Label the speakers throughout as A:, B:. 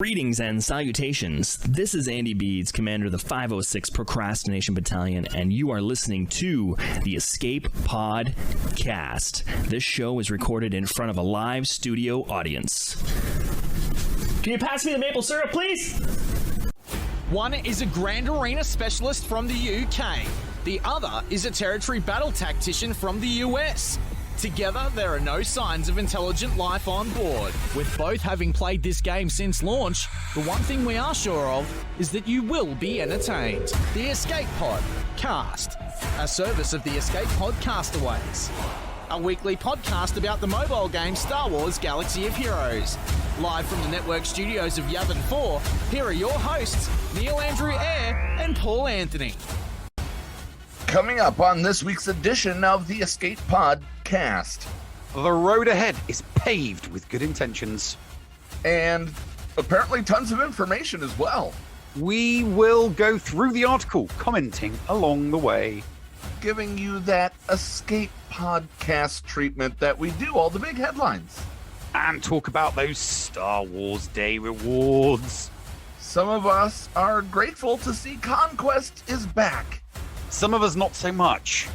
A: Greetings and salutations. This is Andy Beeds, commander of the 506 Procrastination Battalion, and you are listening to the Escape Podcast. This show is recorded in front of a live studio audience. Can you pass me the maple syrup, please?
B: One is a Grand Arena specialist from the UK. The other is a territory battle tactician from the US. Together, there are no signs of intelligent life on board. With both having played this game since launch, the one thing we are sure of is that you will be entertained. The Escape Pod Cast, a service of the Escape Pod Castaways. A weekly podcast about the mobile game Star Wars Galaxy of Heroes. Live from the network studios of Yavin 4, here are your hosts, Neil Andrew Eyre and Paul Anthony.
C: Coming up on this week's edition of the Escape Podcast.
D: The road ahead is paved with good intentions.
C: And apparently tons of information as well.
D: We will go through the article, commenting along the way.
C: Giving you that Escape Podcast treatment that we do, all the big headlines.
D: And talk about those Star Wars Day rewards.
C: Some of us are grateful to see Conquest is back.
D: Some of us not so much.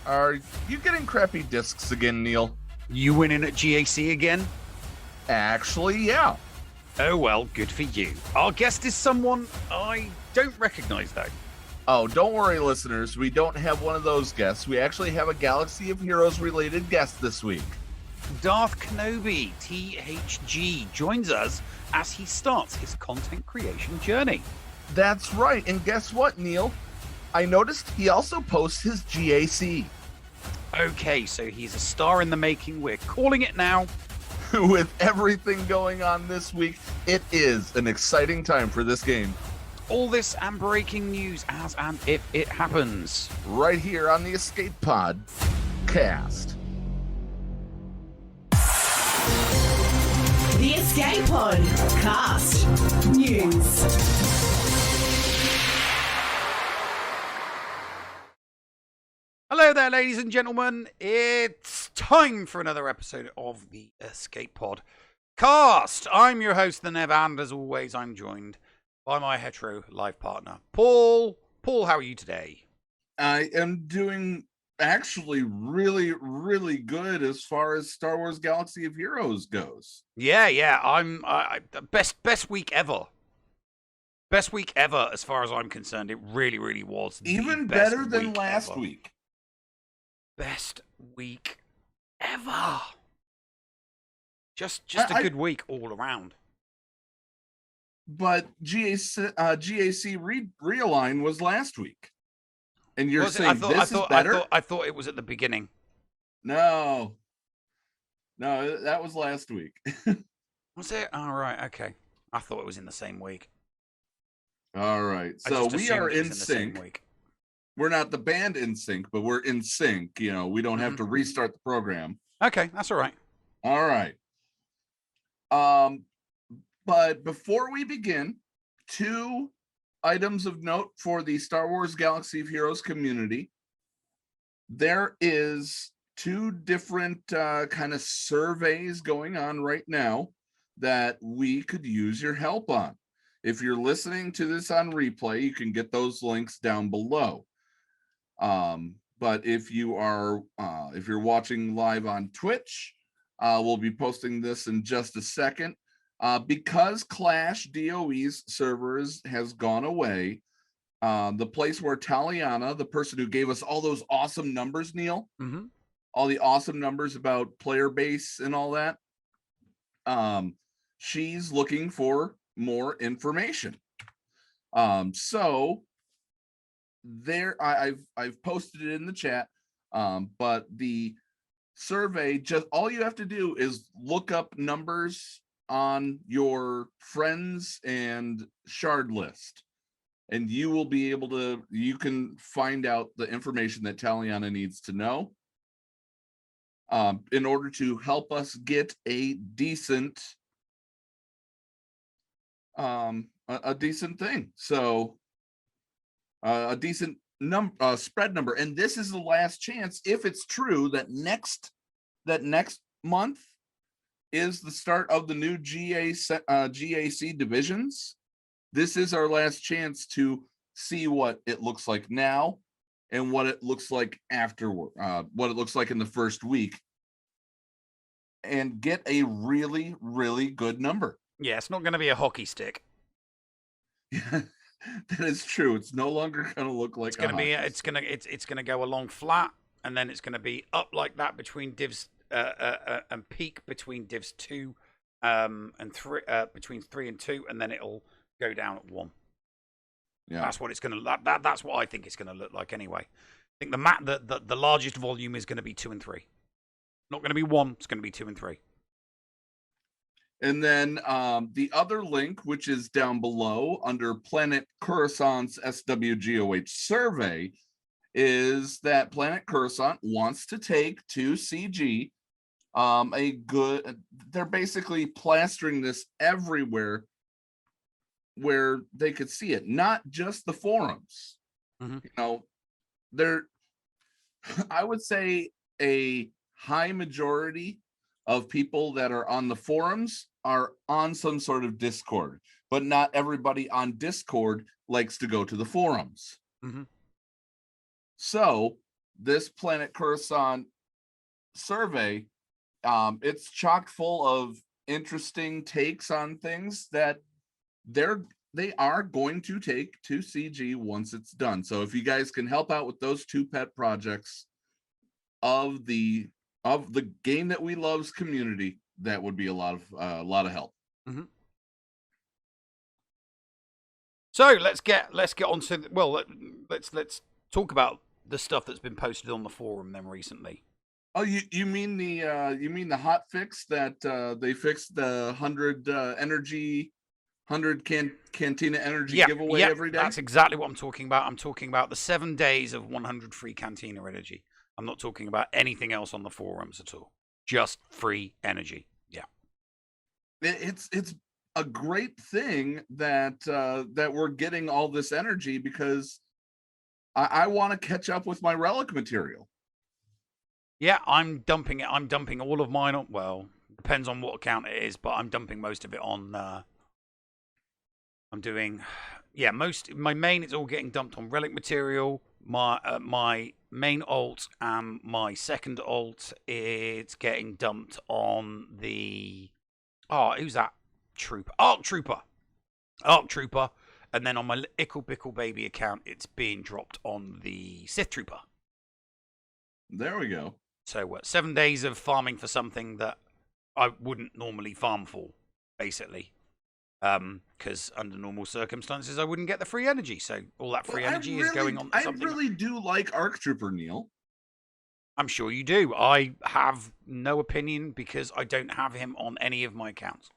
C: Are you getting crappy discs again, Neil?
D: You winning at GAC again?
C: Actually, yeah.
D: Oh well, good for you. Our guest is someone I don't recognize though.
C: Oh, don't worry, listeners. We don't have one of those guests. We actually have a Galaxy of Heroes related guest this week.
D: Darth Kenobi, THG, joins us as he starts his content creation journey.
C: That's right. And guess what, Neil? I noticed he also posts his GAC.
D: Okay, so he's a star in the making. We're calling it now.
C: With everything going on this week, it is an exciting time for this game.
D: All this and breaking news as and if it happens.
C: Right here on the Escape Pod Cast.
E: The Escape Pod Cast News.
D: Hello there, ladies and gentlemen. It's time for another episode of the Escape Pod Cast. I'm your host, the Nev, and as always, I'm joined by my hetero life partner, Paul. Paul, how are you today?
C: I am doing actually really, really good as far as Star Wars Galaxy of Heroes goes.
D: Yeah. I'm best week ever. Best week ever, as far as I'm concerned. It really, really was.
C: Even better than last week.
D: Best week ever. Just a good week all around.
C: But GAC Realign was last week. And you're saying this is better?
D: I thought it was at the beginning.
C: No, that was last week.
D: Was it? All right, okay. I thought it was in the same week.
C: All right, so we are in sync. We're not the band in sync, but we're in sync. You know, we don't have to restart the program.
D: Okay, that's all right.
C: All right. But before we begin, 2 items of note for the Star Wars Galaxy of Heroes community. There is 2 different kind of surveys going on right now that we could use your help on. If you're listening to this on replay, you can get those links down below. But if you're watching live on Twitch, we'll be posting this in just a second. Because Clash DOE's servers has gone away, the place where Taliana, the person who gave us all those awesome numbers, Neil, all the awesome numbers about player base and all that, she's looking for more information. So there, I've posted it in the chat, but the survey, just all you have to do is look up numbers on your friends and shard list, and you will be able to, you can find out the information that Taliana needs to know in order to help us get a decent thing. So a decent spread number, and this is the last chance, if it's true, that next month is the start of the new GAC divisions. This is our last chance to see what it looks like now and what it looks like afterward, what it looks like in the first week, and get a really, really good number.
D: Yeah, it's not going to be a hockey stick.
C: Yeah, that is true. It's no longer going to look like
D: It's going to be. It's going to go along flat, and then it's going to be up like that between divs and peak between divs 2 and 3, between 3 and 2, and then it'll go down at 1.
C: Yeah,
D: that's what it's going to. That's what I think it's going to look like anyway. I think the largest volume is going to be 2 and 3. Not going to be 1. It's going to be 2 and 3.
C: And then the other link, which is down below under Planet Coruscant's SWGOH survey, is that Planet Coruscant wants to take to CG they're basically plastering this everywhere where they could see it, not just the forums.
D: Mm-hmm.
C: You know, I would say a high majority of people that are on the forums are on some sort of Discord, but not everybody on Discord likes to go to the forums.
D: Mm-hmm.
C: So this Planet Coruscant survey, it's chock full of interesting takes on things that they are going to take to CG once it's done. So if you guys can help out with those 2 pet projects of the game that we love's community, that would be a lot of help.
D: Mm-hmm. So let's get on to let's talk about the stuff that's been posted on the forum then recently.
C: Oh, you mean the hot fix that they fixed the 100 Cantina Energy giveaway every day?
D: That's exactly what I'm talking about. I'm talking about the 7 days of 100 free Cantina Energy. I'm not talking about anything else on the forums at all. Just free energy. Yeah.
C: It's a great thing that we're getting all this energy, because I want to catch up with my relic material.
D: Yeah, I'm dumping it. I'm dumping all of mine on, well, depends on what account it is, but I'm dumping most of it on, I'm doing, yeah, my main, it's all getting dumped on relic material. My main alt and my second alt, it's getting dumped on the, who's that trooper? Arc Trooper. And then on my Ickle Bickle Baby account, it's being dropped on the Sith Trooper.
C: There we go.
D: So 7 days of farming for something that I wouldn't normally farm for, basically. Because under normal circumstances, I wouldn't get the free energy. So all that free energy is going on to something.
C: I really do like Arc Trooper, Neil.
D: I'm sure you do. I have no opinion because I don't have him on any of my accounts.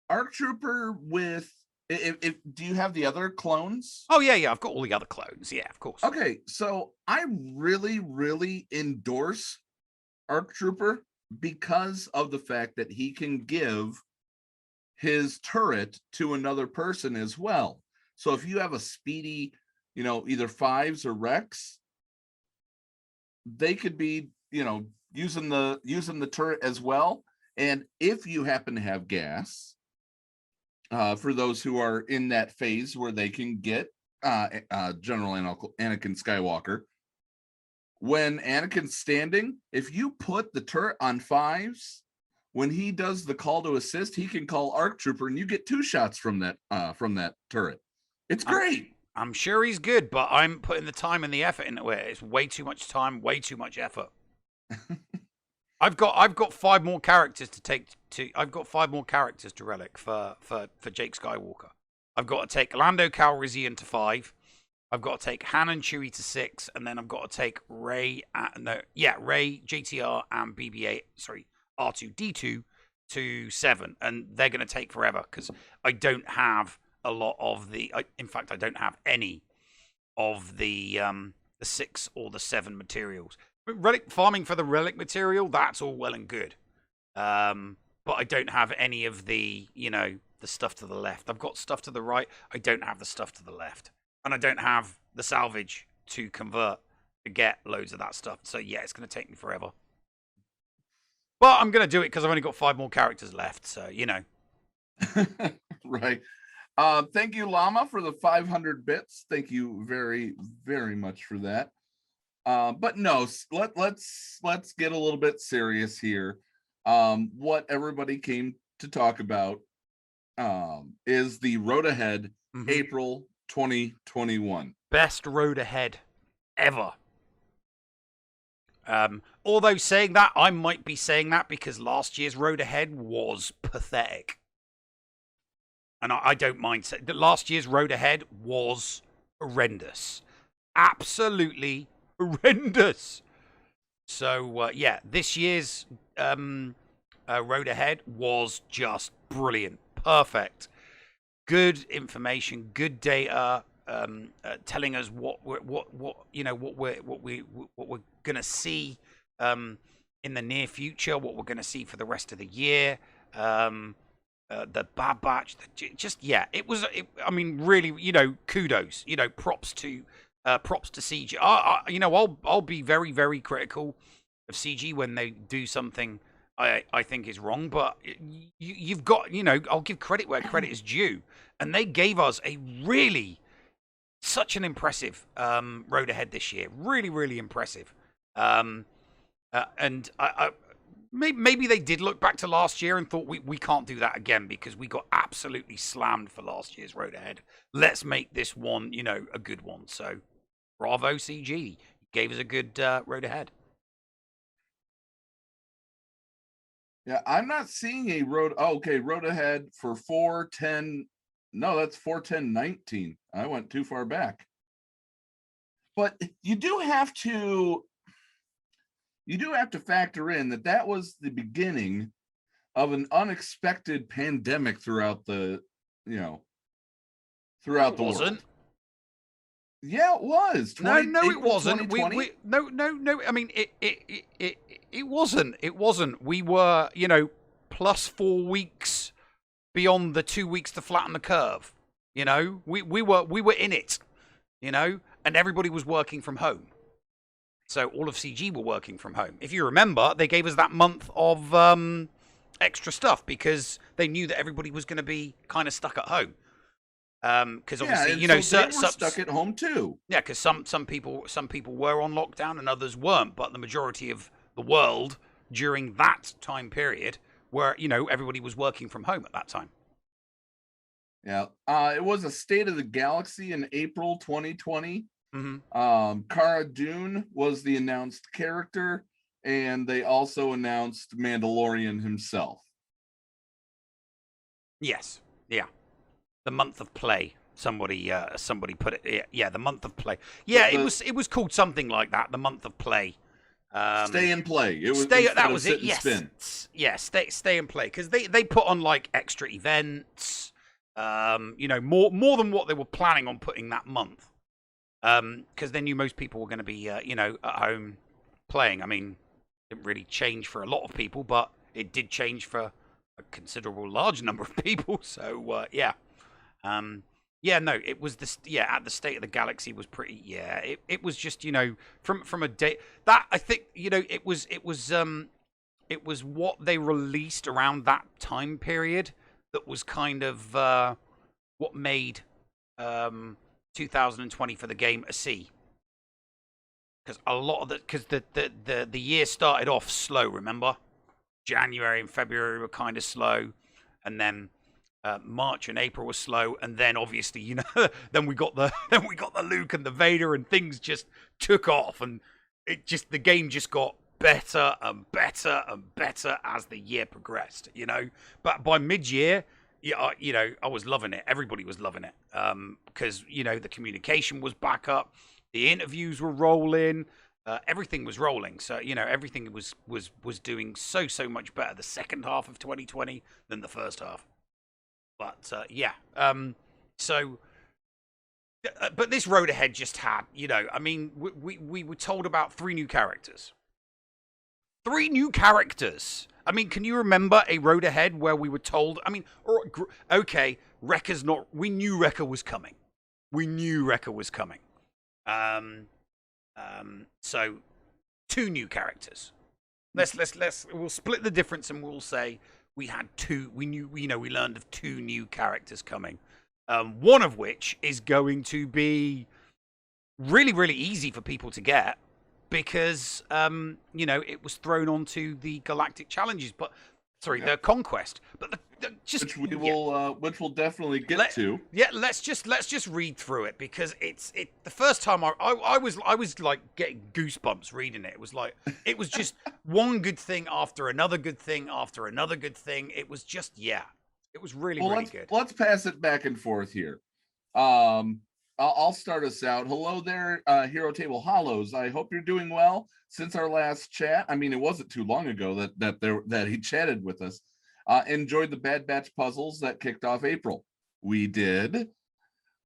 C: Arc Trooper with... do you have the other clones?
D: Oh, yeah. I've got all the other clones. Yeah, of course.
C: Okay, so I really, really endorse Arc Trooper because of the fact that he can give his turret to another person as well. So if you have a speedy, either 5s or Rex, they could be, using the turret as well. And if you happen to have gas, for those who are in that phase where they can get General Anakin Skywalker, when Anakin's standing, if you put the turret on 5s, when he does the call to assist, he can call Arc Trooper, and you get 2 shots from that turret. It's great.
D: I'm sure he's good, but I'm putting the time and the effort into it. It's way too much time, way too much effort. I've got 5 more characters to take to. I've got 5 more characters to relic for Jake Skywalker. I've got to take Lando Calrissian to 5. I've got to take Han and Chewie to 6, and then I've got to take Rey, JTR, and R2D2 to 7, and they're going to take forever because I don't have a lot of the. In fact, I don't have any of the 6 or the 7 materials. Relic farming for the relic material, that's all well and good, but I don't have any of the the stuff to the left. I've got stuff to the right. I don't have the stuff to the left, and I don't have the salvage to convert to get loads of that stuff. So yeah, it's going to take me forever. But I'm going to do it because I've only got 5 more characters left. So, you know.
C: Right. Thank you, Llama, for the 500 bits. Thank you very, very much for that. But no, let's get a little bit serious here. What everybody came to talk about is the road ahead, April 2021.
D: Best road ahead ever. Although saying that, I might be saying that because last year's road ahead was pathetic. And I don't mind saying that last year's road ahead was horrendous. Absolutely horrendous. So, yeah, this year's road ahead was just brilliant. Perfect. Good information, good data, telling us what we're gonna see in the near future, what we're gonna see for the rest of the year. The Bad Batch, it was. I mean, really, kudos. Props to CG. I'll be very, very critical of CG when they do something I think is wrong. But you've got, I'll give credit where credit is due, and they gave us such an impressive road ahead this year. Really, really impressive. And I maybe they did look back to last year and thought we can't do that again because we got absolutely slammed for last year's road ahead. Let's make this one, a good one. So, bravo CG, gave us a good road ahead.
C: Yeah, I'm not seeing a road. Oh, okay, road ahead for 410. No, that's 41019. I went too far back. But you do have to factor in that was the beginning of an unexpected pandemic throughout the world. Yeah, it was.
D: No, it wasn't. No. I mean, it wasn't. It wasn't. We were, plus 4 weeks beyond the 2 weeks to flatten the curve. We were in it. And everybody was working from home. So all of CG were working from home. If you remember, they gave us that month of extra stuff because they knew that everybody was going to be kind of stuck at home. Because obviously,
C: so they were stuck at home too.
D: Yeah, because some people were on lockdown and others weren't. But the majority of the world during that time period were, everybody was working from home at that time.
C: Yeah, it was a State of the Galaxy in April 2020. Cara Dune was the announced character, and they also announced Mandalorian himself.
D: Yes, yeah, the month of play. Somebody put it. Yeah, the month of play. Yeah, it was called something like that. The month of play.
C: Stay and play. It was
D: that was it. Yes,
C: spin.
D: Yeah, stay and play because they put on like extra events. More than what they were planning on putting that month. Because they knew most people were going to be, at home playing. I mean, it didn't really change for a lot of people, but it did change for a considerable large number of people. So, yeah. It was at the State of the Galaxy was pretty, it was just, from a day that I think, it was what they released around that time period that was kind of, what made, 2020 for the game a C, because a lot of the year started off slow. Remember, January and February were kind of slow, and then March and April were slow, and then obviously then we got the Luke and the Vader, and things just took off, and the game just got better and better and better as the year progressed. But by mid-year, I was loving it. Everybody was loving it because the communication was back up, the interviews were rolling, everything was rolling. So everything was doing so much better the second half of 2020 than the first half. But but this road ahead just had we were told about 3 new characters. 3 new characters. I mean, can you remember a road ahead where we were told? I mean, okay, Wrecker's not. We knew Wrecker was coming. So 2 new characters. We'll split the difference and we'll say we learned of 2 new characters coming. One of which is going to be really, really easy for people to get because, it was thrown onto the Galactic Challenges, the Conquest. But
C: which we'll definitely get to.
D: Yeah, let's just read through it because it's the first time I was like getting goosebumps reading it. It was just one good thing after another good thing after another good thing. It was just it was really good.
C: Let's pass it back and forth here. I'll start us out. Hello there, Hero Table Hollows. I hope you're doing well. Since our last chat, I mean, it wasn't too long ago that he chatted with us. Enjoyed the Bad Batch puzzles that kicked off April. We did.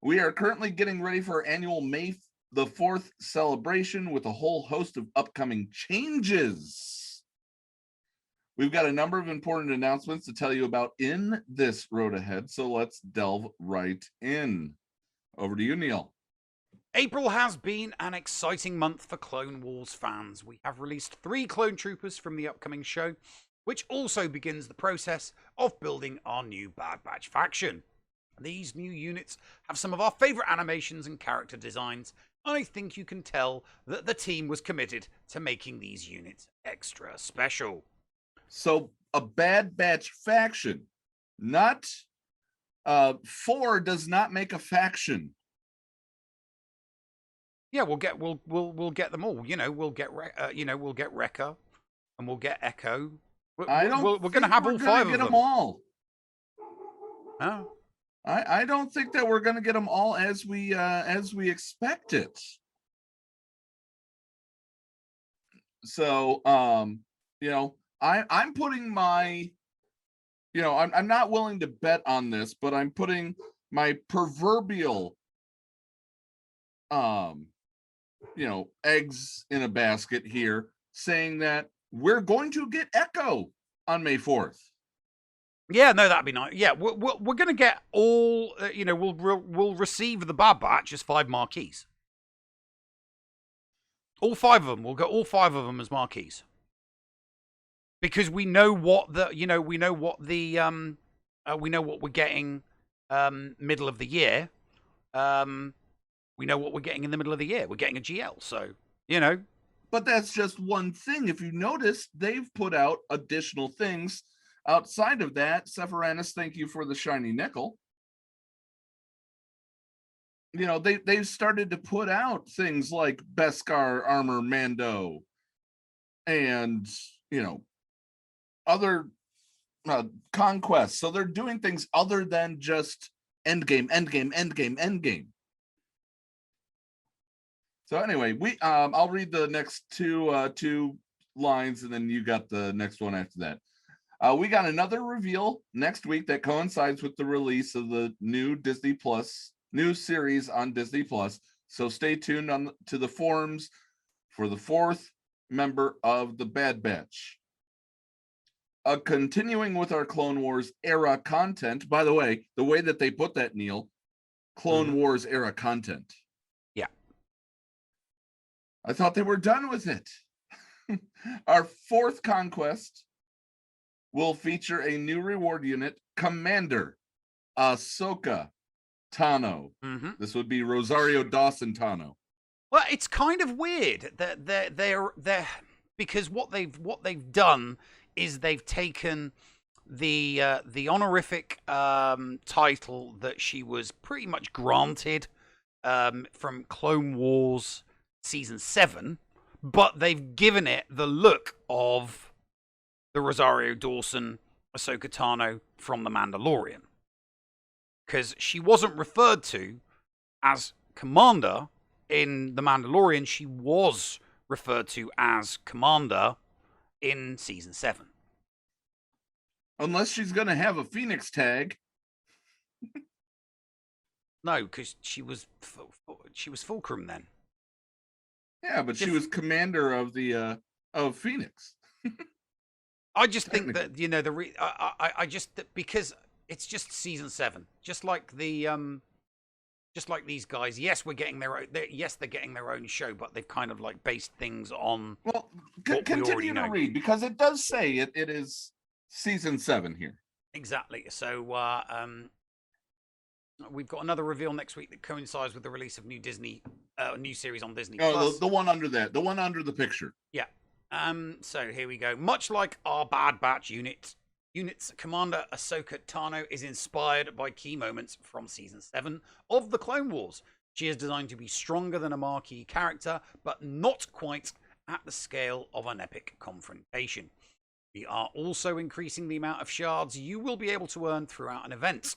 C: We are currently getting ready for our annual May the 4th celebration with a whole host of upcoming changes. We've got a number of important announcements to tell you about in this road ahead, so let's delve right in. Over to you, Neil.
D: April has been an exciting month for Clone Wars fans. We have released 3 clone troopers from the upcoming show, which also begins the process of building our new Bad Batch faction. These new units have some of our favourite animations and character designs. I think you can tell that the team was committed to making these units extra special.
C: So, a Bad Batch faction, not 4 does not make a faction.
D: Yeah, we'll get them all. We'll get Recca, and we'll get Echo. We're going to have all 5 of them.
C: Them all.
D: Huh?
C: I don't think that we're going to get them all as we expect it. So, I'm putting my, I'm not willing to bet on this, but I'm putting my proverbial, eggs in a basket here, saying that we're going to get Echo on May 4th.
D: Yeah, no, that'd be nice. Yeah, we're going to get all, we'll receive the Bad Batch as 5 marquees. All 5 of them. We'll get all 5 of them as marquees. Because we know what we know what we're getting middle of the year. We know what we're getting in the middle of the year. We're getting a GL, so,
C: But that's just one thing. If you notice, they've put out additional things outside of that. Sephiroth, thank you for the shiny nickel. They've started to put out things like Beskar Armor Mando and, other conquests. So they're doing things other than just endgame. So anyway, I'll read the next two lines, and then you got the next one after that. We got another reveal next week that coincides with the release of the new Disney Plus new series on Disney Plus. So stay tuned to the forums for the 4th member of the Bad Batch. Continuing with our Clone Wars era content. By the way that they put that, Neil, Clone Wars era content.
D: Yeah.
C: I thought they were done with it. Our 4th conquest will feature a new reward unit, Commander Ahsoka Tano. This would be Rosario Dawson Tano.
D: Well, it's kind of weird that they're because what they've done is they've taken the honorific title that she was pretty much granted from Clone Wars Season 7, but they've given it the look of the Rosario Dawson Ahsoka Tano from The Mandalorian. Because she wasn't referred to as Commander in The Mandalorian, she was referred to as Commander in Season 7.
C: Unless she's going to have a Phoenix tag.
D: No, because she was Fulcrum then.
C: Yeah, but she was commander of the of Phoenix.
D: I just think that I just because it's just Season 7, just like the just like these guys, yes, we're getting their own, they're getting their own show, but they've kind of like based things on.
C: Well,
D: what we already
C: continue to
D: know.
C: read, because it does say it is season 7 here.
D: Exactly. So we've got another reveal next week that coincides with the release of new series on Disney
C: Oh,
D: Plus.
C: the one under that, the one under the picture.
D: Yeah. So here we go. Much like our Bad Batch units, Commander Ahsoka Tano is inspired by key moments from Season 7 of The Clone Wars. She is designed to be stronger than a marquee character, but not quite at the scale of an epic confrontation. We are also increasing the amount of shards you will be able to earn throughout an event.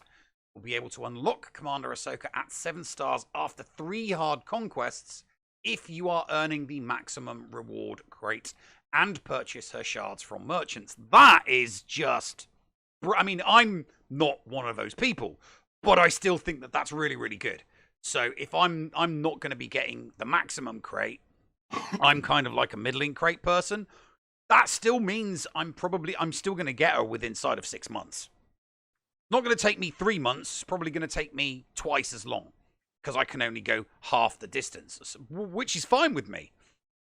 D: You'll be able to unlock Commander Ahsoka at 7 stars after 3 hard conquests if you are earning the maximum reward crate and purchase her shards from merchants. That is just... I mean, I'm not one of those people, but I still think that that's really, really good. So if I'm not going to be getting the maximum crate, I'm kind of like a middling crate person. That still means I'm still going to get her within inside of 6 months. Not going to take me 3 months. It's probably going to take me twice as long because I can only go half the distance, which is fine with me.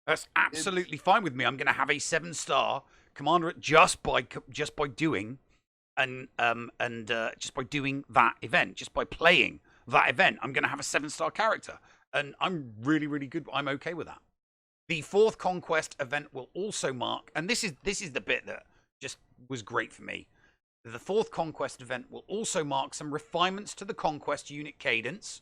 D: That's absolutely fine with me. I'm going to have a 7-star commander just by doing just by doing that event, just by playing that event. I'm going to have a 7-star character, and I'm really, really good. I'm okay with that. The 4th Conquest event will also mark, and this is the bit that just was great for me. The 4th Conquest event will also mark some refinements to the Conquest unit cadence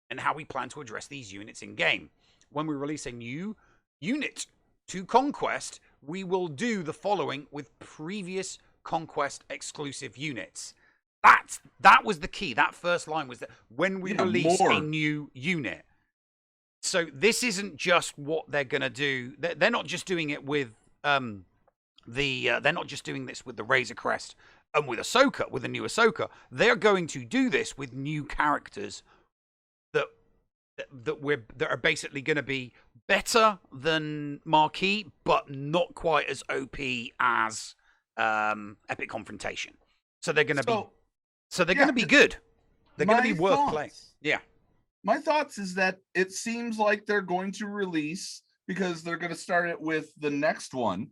D: and how we plan to address these units in game. When we release a new unit to Conquest, we will do the following with previous Conquest exclusive units. That was the key. That first line was that when we release a new unit. So this isn't just what they're going to do. They're not just doing it with they're not just doing this with the Razor Crest and with Ahsoka, with the new Ahsoka. They're going to do this with new characters that are basically going to be better than Marquee, but not quite as OP as Epic Confrontation. So they're going to going to be good. They're going to be worth playing. Yeah.
C: My thoughts is that it seems like they're going to release, because they're going to start it with the next one,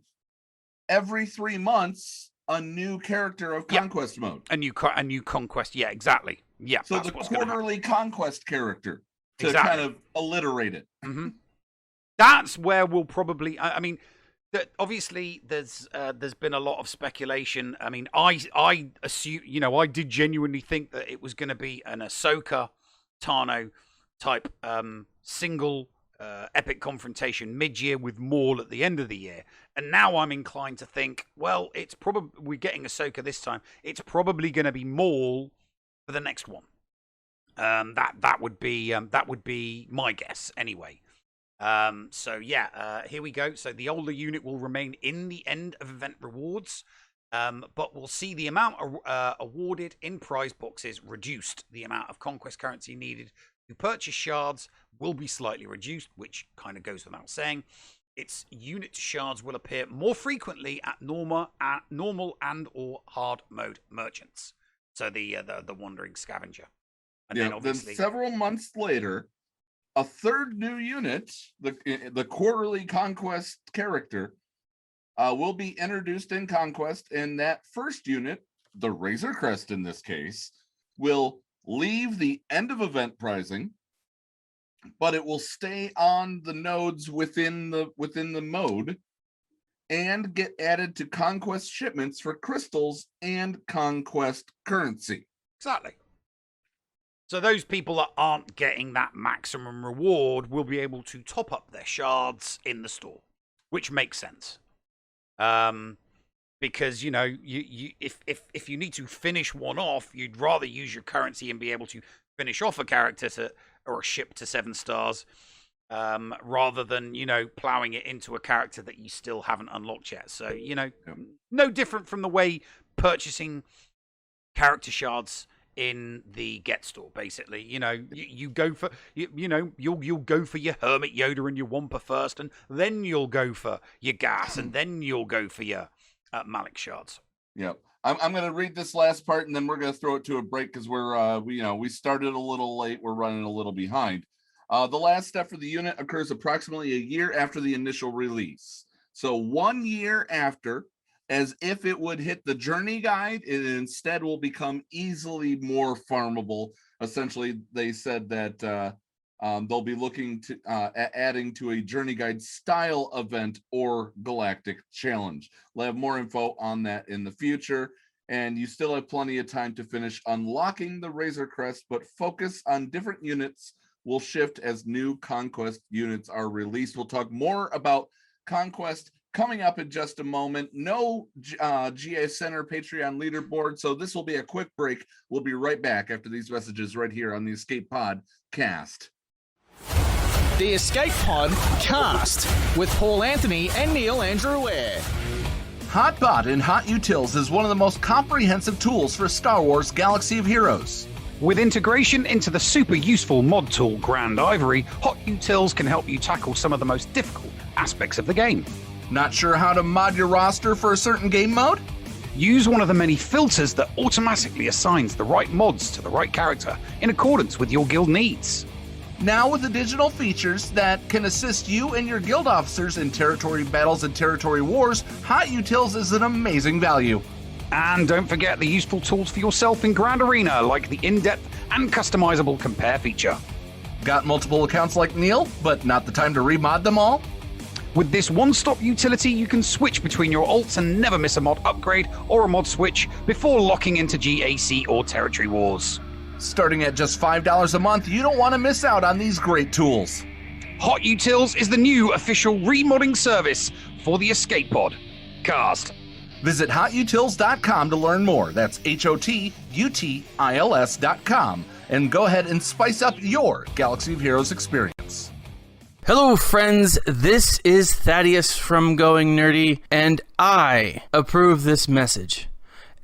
C: every 3 months, a new character of Conquest mode.
D: A new Conquest. Yeah, exactly. Yeah.
C: So the quarterly Conquest character to kind of alliterate it.
D: Mm-hmm. That's where we'll probably... I mean, obviously, there's been a lot of speculation. I mean, I assume, I did genuinely think that it was going to be an Ahsoka Tano type single epic confrontation mid-year with Maul at the end of the year, and now I'm inclined to think, well, it's probably, we're getting Ahsoka this time, it's probably going to be Maul for the next one. That would be my guess anyway. So yeah, here we go. So the older unit will remain in the end of event rewards, but we'll see the amount awarded in prize boxes reduced. The amount of conquest currency needed to purchase shards will be slightly reduced, which kind of goes without saying. Its unit shards will appear more frequently at normal and or hard mode merchants. So the wandering scavenger. And
C: then several months later, a third new unit, the quarterly Conquest character, will be introduced in Conquest, and that first unit, the Razor Crest in this case, will leave the end of event prizing, but it will stay on the nodes within the mode and get added to Conquest shipments for crystals and Conquest currency.
D: Exactly. So those people that aren't getting that maximum reward will be able to top up their shards in the store, which makes sense. Because if you need to finish one off, you'd rather use your currency and be able to finish off a character or a ship to 7 stars, rather than plowing it into a character that you still haven't unlocked yet. So no different from the way purchasing character shards in the Get store, basically. You go for you'll go for your Hermit Yoda and your Wampa first, and then you'll go for your gas, and then you'll go for your Malik shards.
C: Yep. I'm going to read this last part, and then we're going to throw it to a break because we started a little late. We're running a little behind. The last step for the unit occurs approximately a year after the initial release. So 1 year after, as if it would hit the journey guide, it instead will become easily more farmable. Essentially, they said that they'll be looking to adding to a journey guide style event or galactic challenge. We'll have more info on that in the future, and you still have plenty of time to finish unlocking the Razor Crest, but focus on different units will shift as new Conquest units are released. We'll talk more about Conquest coming up in just a moment. No GA Center Patreon leaderboard, so this will be a quick break. We'll be right back after these messages right here on the Escape Pod Cast.
B: The Escape Pod Cast with Paul Anthony and Neil Andrew Ware.
C: HotBot in HotUtils is one of the most comprehensive tools for Star Wars Galaxy of Heroes.
D: With integration into the super useful mod tool Grand Ivory, HotUtils can help you tackle some of the most difficult aspects of the game.
C: Not sure how to mod your roster for a certain game mode?
D: Use one of the many filters that automatically assigns the right mods to the right character in accordance with your guild needs.
C: Now with additional features that can assist you and your guild officers in territory battles and territory wars, HotUtils is an amazing value.
D: And don't forget the useful tools for yourself in Grand Arena, like the in-depth and customizable compare feature.
C: Got multiple accounts like Neil, but not the time to remod them all?
D: With this one-stop utility, you can switch between your alts and never miss a mod upgrade or a mod switch before locking into GAC or Territory Wars.
C: Starting at just $5 a month, you don't want to miss out on these great tools.
D: HotUtils is the new official remodding service for the Escape Pod Cast.
C: Visit HotUtils.com to learn more. That's HotUtils.com. And go ahead and spice up your Galaxy of Heroes experience.
F: Hello, friends. This is Thaddeus from Going Nerdy, and I approve this message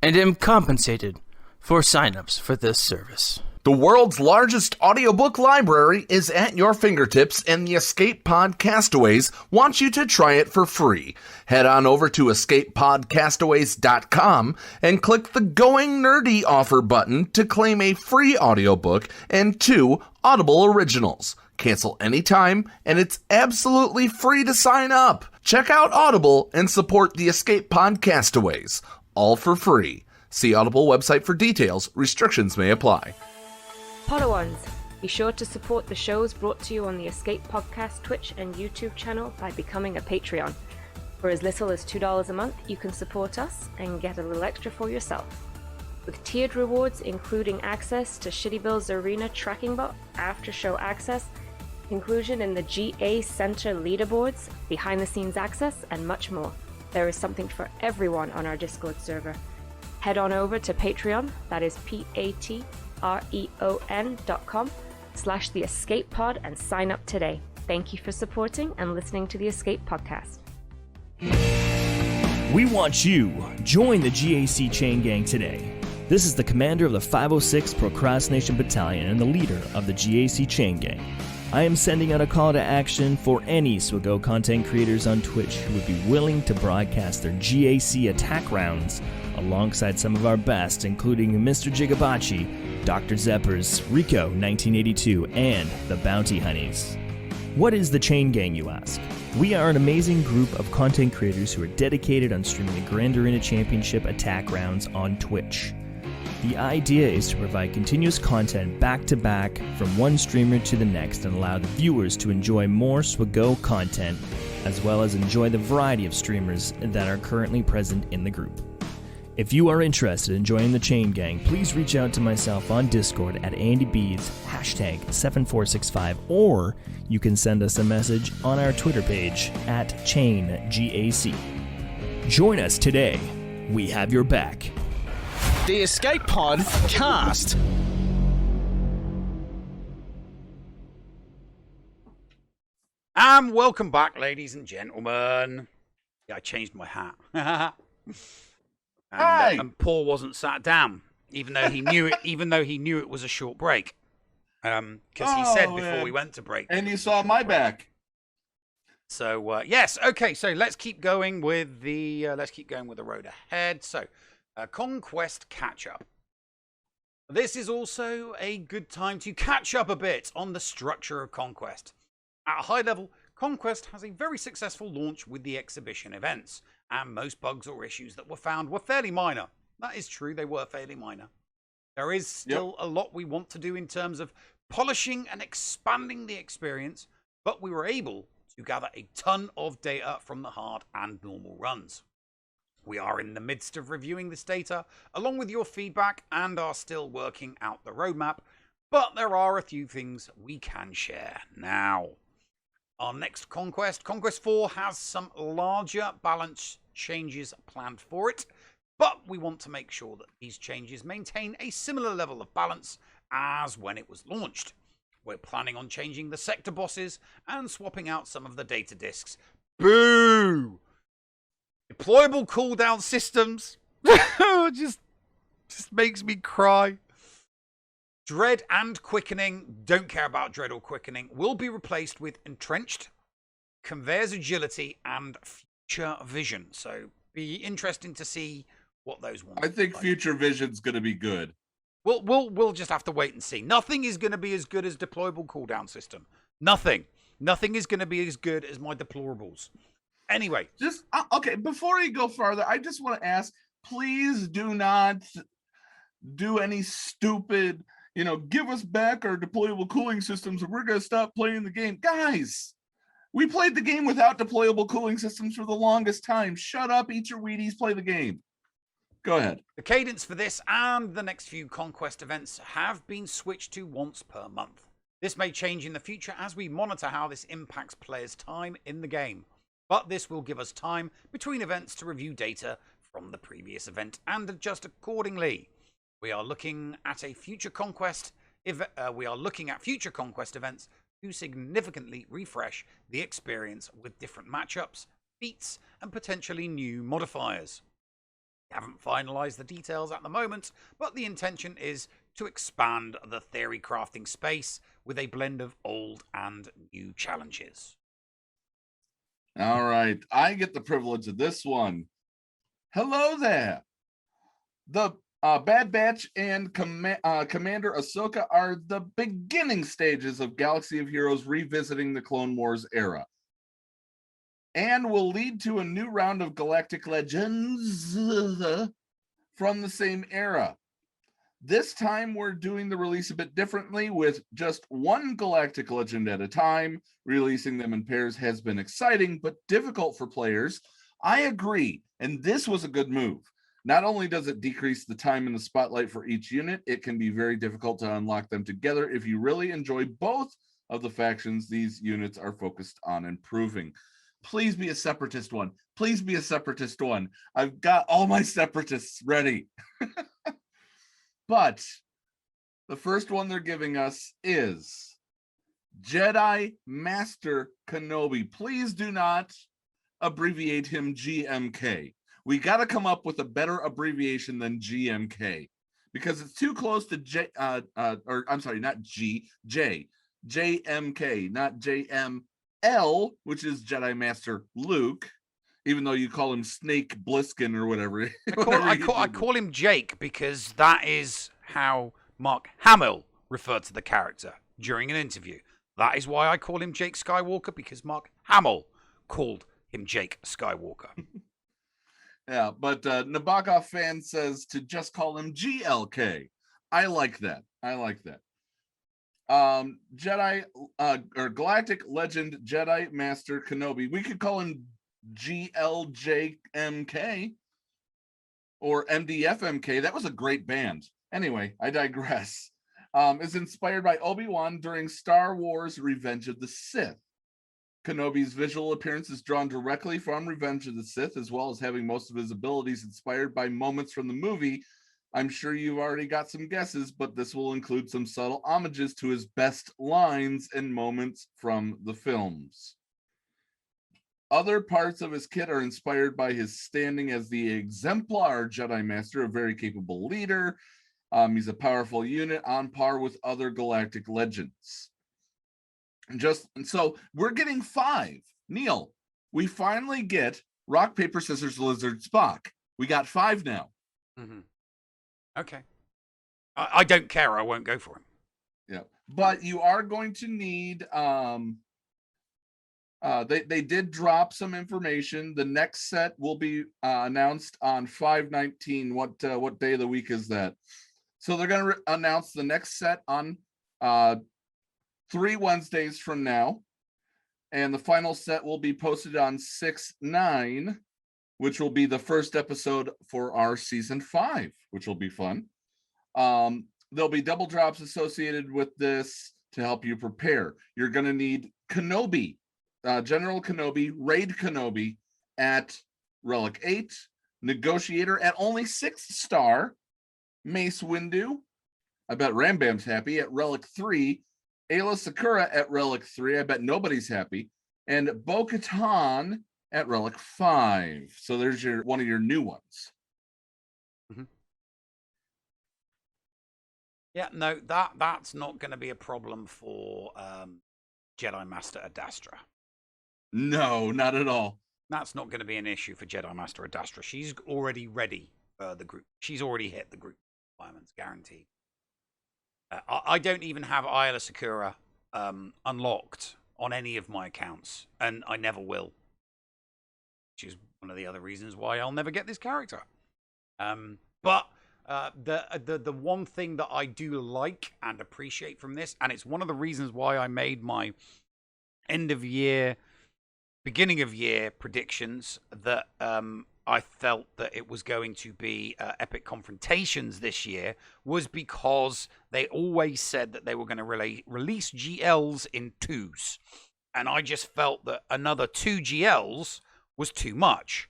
F: and am compensated for signups for this service.
C: The world's largest audiobook library is at your fingertips, and the Escape Pod Castaways wants you to try it for free. Head on over to escapepodcastaways.com and click the Going Nerdy offer button to claim a free audiobook and 2 Audible originals. Cancel anytime, and it's absolutely free to sign up. Check out Audible and support the Escape Pod Castaways, all for free. See Audible website for details. Restrictions may apply.
G: Podawans, be sure to support the shows brought to you on the Escape Podcast Twitch and YouTube channel by becoming a Patreon. For as little as $2 a month, you can support us and get a little extra for yourself. With tiered rewards including access to ShittyBill's Arena Tracking Bot, after-show access, inclusion in the GA Center leaderboards, behind-the-scenes access, and much more. There is something for everyone on our Discord server. Head on over to Patreon, that is patreon.com/The Escape Pod, and sign up today. Thank you for supporting and listening to the Escape Podcast.
A: We want you. Join the GAC Chain Gang today. This is the commander of the 506 Procrastination Battalion and the leader of the GAC Chain Gang. I am sending out a call to action for any SWGoH content creators on Twitch who would be willing to broadcast their GAC attack rounds alongside some of our best, including Mr. Jigabachi, Dr. Zeppers, Rico 1982, and the Bounty Honeys. What is the Chain Gang, you ask? We are an amazing group of content creators who are dedicated on streaming the Grand Arena Championship attack rounds on Twitch. The idea is to provide continuous content back to back from one streamer to the next and allow the viewers to enjoy more SWGoH content, as well as enjoy the variety of streamers that are currently present in the group. If you are interested in joining the Chain Gang, please reach out to myself on Discord at AndyBeads, #7465, or you can send us a message on our Twitter page at ChainGAC. Join us today. We have your back.
B: The Escape Pod Cast.
D: And welcome back, ladies and gentlemen. Yeah, I changed my hat. And Paul wasn't sat down, even though he knew it. Even though he knew it was a short break, because he said before we went to break.
C: And you saw my back.
D: So yes, okay. So let's keep going with the road ahead. So A Conquest Catch-Up. This is also a good time to catch up a bit on the structure of Conquest. At a high level, Conquest has a very successful launch with the exhibition events, and most bugs or issues that were found were fairly minor. That is true, they were fairly minor. There is still a lot we want to do in terms of polishing and expanding the experience, but we were able to gather a ton of data from the hard and normal runs. We are in the midst of reviewing this data along with your feedback and are still working out the roadmap, but there are a few things we can share now. Our next Conquest, Conquest 4, has some larger balance changes planned for it, but we want to make sure that these changes maintain a similar level of balance as when it was launched. We're planning on changing the sector bosses and swapping out some of the data disks. Boo! Deployable cooldown systems. just makes me cry. Dread and Quickening, don't care about Dread or Quickening, will be replaced with Entrenched, Conveyor's Agility, and Future Vision. So be interesting to see what those ones
C: I think like. Future Vision's going to be good.
D: We'll just have to wait and see. Nothing is going to be as good as deployable cooldown system. Nothing is going to be as good as my deplorables. Anyway,
C: just okay. Before you go farther, I just want to ask: please do not do any stupid, give us back our deployable cooling systems, or we're going to stop playing the game, guys. We played the game without deployable cooling systems for the longest time. Shut up, eat your Wheaties, play the game. Go ahead.
D: The cadence for this and the next few Conquest events have been switched to once per month. This may change in the future as we monitor how this impacts players' time in the game. But this will give us time between events to review data from the previous event and adjust accordingly. We are looking at future Conquest events to significantly refresh the experience with different matchups, feats, and potentially new modifiers. We haven't finalized the details at the moment, but the intention is to expand the theory crafting space with a blend of old and new challenges.
C: All right, I get the privilege of this one. Hello there. The Bad Batch and Commander Ahsoka are the beginning stages of Galaxy of Heroes revisiting the Clone Wars era, and will lead to a new round of Galactic Legends from the same era. This time we're doing the release a bit differently, with just one Galactic Legend at a time. Releasing them in pairs has been exciting, but difficult for players. I agree, and this was a good move. Not only does it decrease the time in the spotlight for each unit, it can be very difficult to unlock them together. If you really enjoy both of the factions these units are focused on improving. Please be a Separatist one. Please be a Separatist one. I've got all my Separatists ready. But the first one they're giving us is Jedi Master Kenobi. Please do not abbreviate him GMK. We got to come up with a better abbreviation than GMK, because it's too close to JMK, not JML, which is Jedi Master Luke, even though you call him Snake Bliskin or whatever.
D: I call him Jake because that is how Mark Hamill referred to the character during an interview. That is why I call him Jake Skywalker, because Mark Hamill called him Jake Skywalker.
C: Yeah, but Nabokov fan says to just call him GLK. I like that. Jedi or Galactic Legend Jedi Master Kenobi. We could call him GLJMK or MDFMK. That was a great band. Anyway, I digress. Is inspired by Obi-Wan during Star Wars Revenge of the Sith. Kenobi's visual appearance is drawn directly from Revenge of the Sith, as well as having most of his abilities inspired by moments from the movie. I'm sure you've already got some guesses, but this will include some subtle homages to his best lines and moments from the films. Other parts of his kit are inspired by his standing as the exemplar Jedi Master, a very capable leader. He's a powerful unit on par with other galactic legends. And so we're getting 5. Neil, we finally get rock, paper, scissors, lizard, Spock. We got 5 now.
D: Mm-hmm. Okay. I don't care. I won't go for him.
C: Yeah, but you are going to need. They did drop some information. The next set will be announced on 5/19. What day of the week is that? So they're going to announce the next set on 3 Wednesdays from now, and the final set will be posted on 6/9, which will be the first episode for our season 5, which will be fun. There'll be double drops associated with this to help you prepare. You're going to need Kenobi, General Kenobi, Raid Kenobi at Relic 8, Negotiator at only 6-star, Mace Windu, I bet Rambam's happy, at Relic 3, Ayla Sakura at Relic 3, I bet nobody's happy, and Bo-Katan at Relic 5. So there's one of your new ones.
D: Mm-hmm. Yeah, no, that's not going to be a problem for Jedi Master Adastra.
C: No, not at all.
D: That's not going to be an issue for Jedi Master Adastra. She's already ready for the group. She's already hit the group requirements, guaranteed. I don't even have Ayla Sakura unlocked on any of my accounts, and I never will. Which is one of the other reasons why I'll never get this character. But the one thing that I do like and appreciate from this, and it's one of the reasons why I made my end of year, beginning of year predictions, that I felt that it was going to be epic confrontations this year, was because they always said that they were going to release GLs in 2s. And I just felt that another 2 GLs was too much.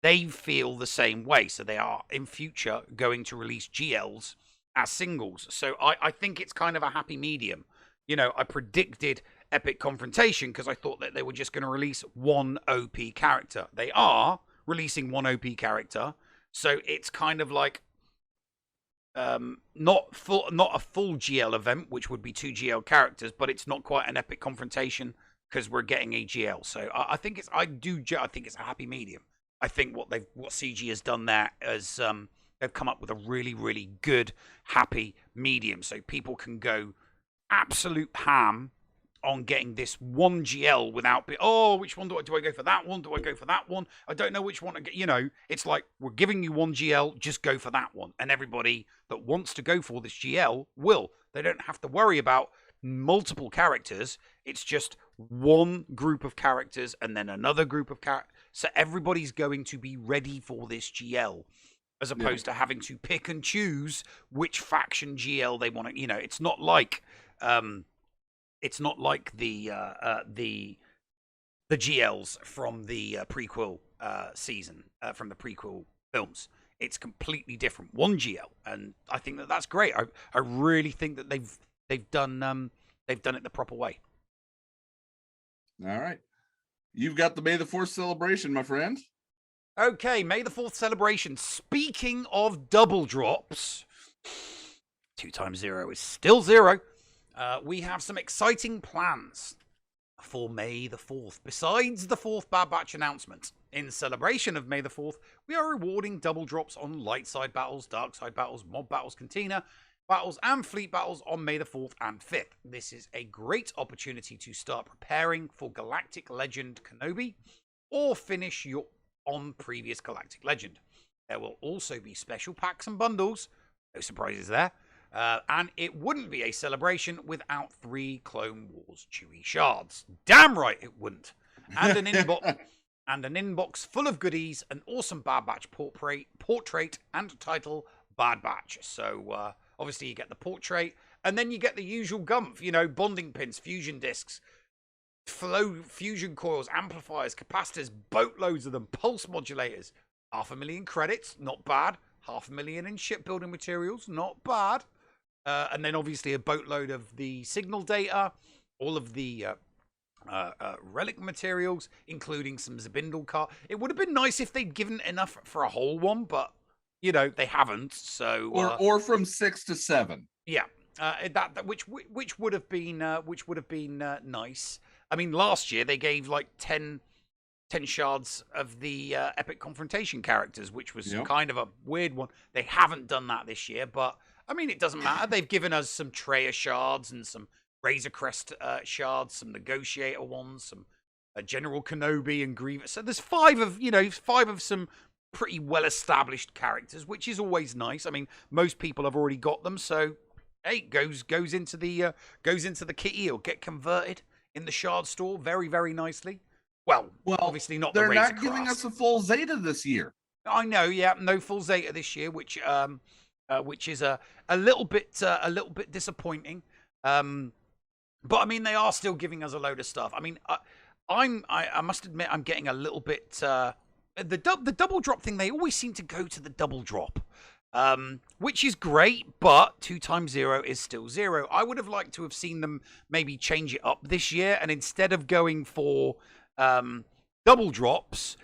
D: They feel the same way, so they are in future going to release GLs as singles. So I think it's kind of a happy medium. You know, I predicted epic confrontation because I thought that they were just going to release one OP character. They are releasing one OP character, so it's kind of like not a full GL event, which would be 2 GL characters, but it's not quite an epic confrontation because we're getting a GL. So I think it's a happy medium. I think what CG has done there is they've come up with a really, really good, happy medium. So people can go absolute ham on getting this one GL without which one do I go for that one? Do I go for that one? I don't know which one to get. You know, it's like we're giving you one GL, just go for that one. And everybody that wants to go for this GL will. They don't have to worry about multiple characters. It's just one group of characters and then another group of characters. So everybody's going to be ready for this GL, as opposed to having to pick and choose which faction GL they want to. You know, it's not like the GLs from the prequel season, from the prequel films. It's completely different. One GL, and I think that that's great. I really think that they've done it the proper way.
C: All right. You've got the May the 4th celebration, my friend.
D: Okay, May the 4th celebration. Speaking of double drops, 2 times 0 is still 0. We have some exciting plans for May the 4th. Besides the 4th Bad Batch announcement, in celebration of May the 4th, we are rewarding double drops on light side battles, dark side battles, mob battles, cantina battles, and fleet battles on May the 4th and 5th. This is a great opportunity to start preparing for Galactic Legend Kenobi, or finish your on previous Galactic Legend. There will also be special packs and bundles, no surprises there, and it wouldn't be a celebration without 3 Clone Wars Chewie shards. Damn right it wouldn't. And an inbox full of goodies, an awesome Bad Batch portrait and title Bad Batch. So obviously you get the portrait, and then you get the usual gumph, you know, bonding pins, fusion discs, flow fusion coils, amplifiers, capacitors, boatloads of them, pulse modulators, 500,000 credits, not bad. 500,000 in shipbuilding materials, not bad. And then obviously a boatload of the signal data, all of the relic materials, including some Zabindal car. It would have been nice if they'd given enough for a whole one, but you know they haven't. So
C: or from 6 to 7.
D: Yeah, which would have been nice. I mean, last year they gave like 10 10 shards of the Epic Confrontation characters, which was
C: Yep.
D: kind of a weird one. They haven't done that this year, but I mean, it doesn't matter. They've given us some Treya shards and some Razor Crest shards, some Negotiator ones, some General Kenobi and Grievous. So there's five of some pretty well-established characters, which is always nice. I mean, most people have already got them, so hey, goes into the kitty or get converted in the shard store very, very nicely. Well, obviously not.
C: They're
D: the
C: not giving us a full Zeta this year.
D: I know, yeah, no full Zeta this year, which is a little bit disappointing. But I mean, they are still giving us a load of stuff. I mean, I must admit, I'm getting a little bit the double drop thing. They always seem to go to the double drop, which is great, but 2 times 0 is still 0. I would have liked to have seen them maybe change it up this year, and instead of going for double drops,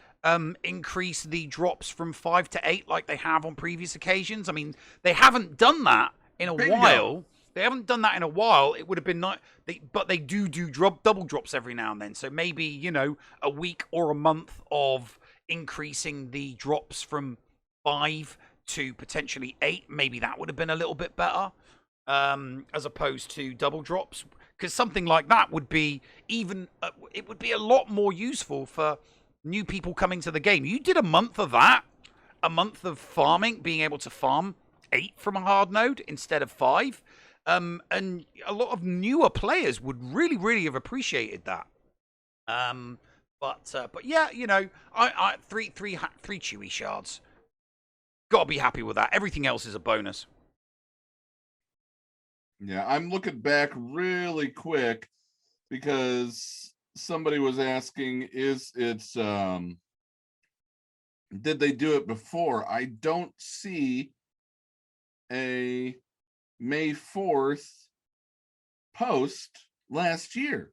D: increase the drops from 5 to 8 like they have on previous occasions. I mean, they haven't done that in a while. They haven't done that in a while. It would have been nice, but they do double drops every now and then. So maybe, you know, a week or a month of increasing the drops from 5 to potentially 8. Maybe that would have been a little bit better, as opposed to double drops. Because something like that would be it would be a lot more useful for new people coming to the game. You did a month of that, a month of farming, being able to farm 8 from a hard node instead of 5. And a lot of newer players would really, really have appreciated that. But yeah, you know, I three Chewy shards. Gotta be happy with that. Everything else is a bonus.
C: Yeah, I'm looking back really quick because somebody was asking, did they do it before? I don't see a May 4th post last year.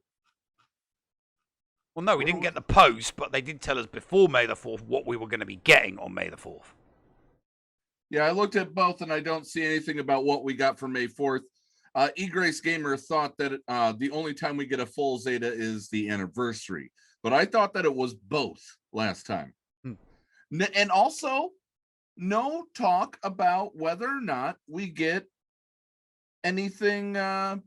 D: Well, no, we didn't get the post, but they did tell us before May the 4th what we were going to be getting on May the 4th.
C: Yeah, I looked at both and I don't see anything about what we got for May 4th. Egrace Gamer thought that the only time we get a full Zeta is the anniversary, but I thought that it was both last time. And also, no talk about whether or not we get anything that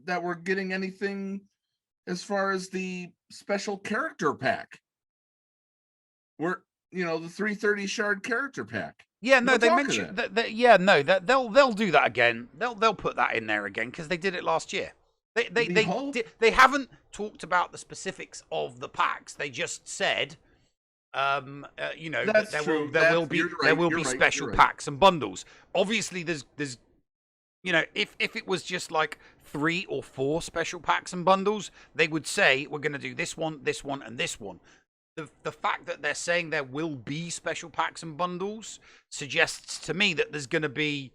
C: we're getting anything as far as the special character pack. The 330 shard character pack.
D: Yeah, no, they mentioned that they'll do that again. They'll put that in there again because they did it last year. They haven't talked about the specifics of the packs. They just said, there will be special packs and bundles. Obviously, there's if it was just like 3 or 4 special packs and bundles, they would say we're going to do this one, and this one. The fact that they're saying there will be special packs and bundles suggests to me that there's going to be,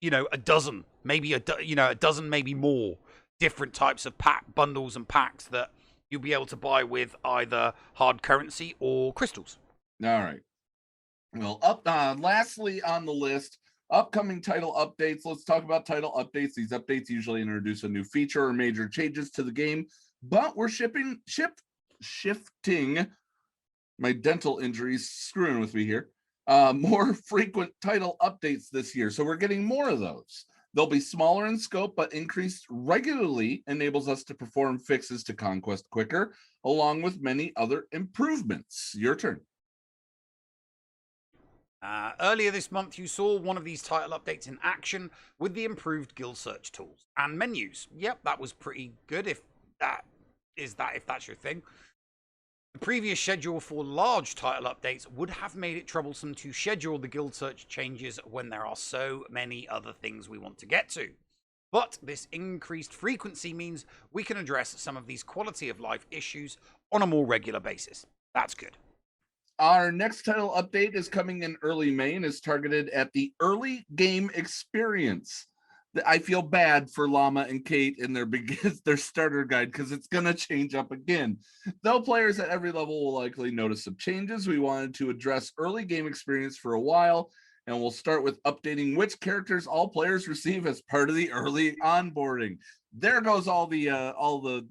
D: a dozen, maybe a dozen, maybe more different types of bundles and packs that you'll be able to buy with either hard currency or crystals.
C: All right. Well, lastly on the list, upcoming title updates. Let's talk about title updates. These updates usually introduce a new feature or major changes to the game, but we're shifting. My dental injuries screwing with me here. More frequent title updates this year. So we're getting more of those. They'll be smaller in scope, but increased regularly enables us to perform fixes to Conquest quicker, along with many other improvements. Your turn.
D: Earlier this month, you saw one of these title updates in action with the improved guild search tools and menus. Yep, that was pretty good if that's your thing. The previous schedule for large title updates would have made it troublesome to schedule the guild search changes when there are so many other things we want to get to. But this increased frequency means we can address some of these quality of life issues on a more regular basis. That's good.
C: Our next title update is coming in early May and is targeted at the early game experience. I feel bad for Llama and Kate in their starter guide because it's going to change up again. Though players at every level will likely notice some changes, we wanted to address early game experience for a while, and we'll start with updating which characters all players receive as part of the early onboarding. There goes all the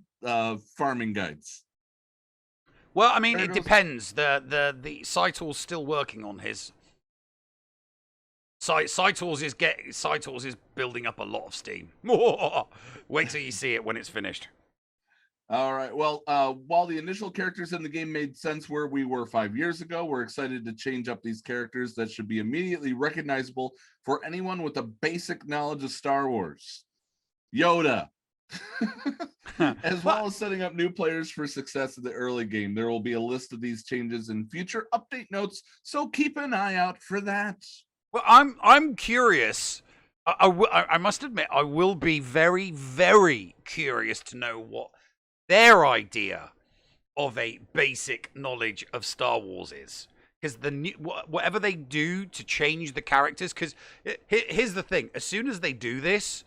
C: farming guides.
D: Well, I mean,
C: There
D: it
C: goes-
D: depends. The Saitor's still working on his. Saitor's is building up a lot of steam. Wait till you see it when it's finished.
C: All right. Well, while the initial characters in the game made sense where we were 5 years ago, we're excited to change up these characters that should be immediately recognizable for anyone with a basic knowledge of Star Wars. Yoda. As well as setting up new players for success in the early game. There will be a list of these changes in future update notes, so keep an eye out for that.
D: Well, I'm curious. I must admit, I will be very, very curious to know what their idea of a basic knowledge of Star Wars is. Because whatever they do to change the characters, because here's the thing: as soon as they do this,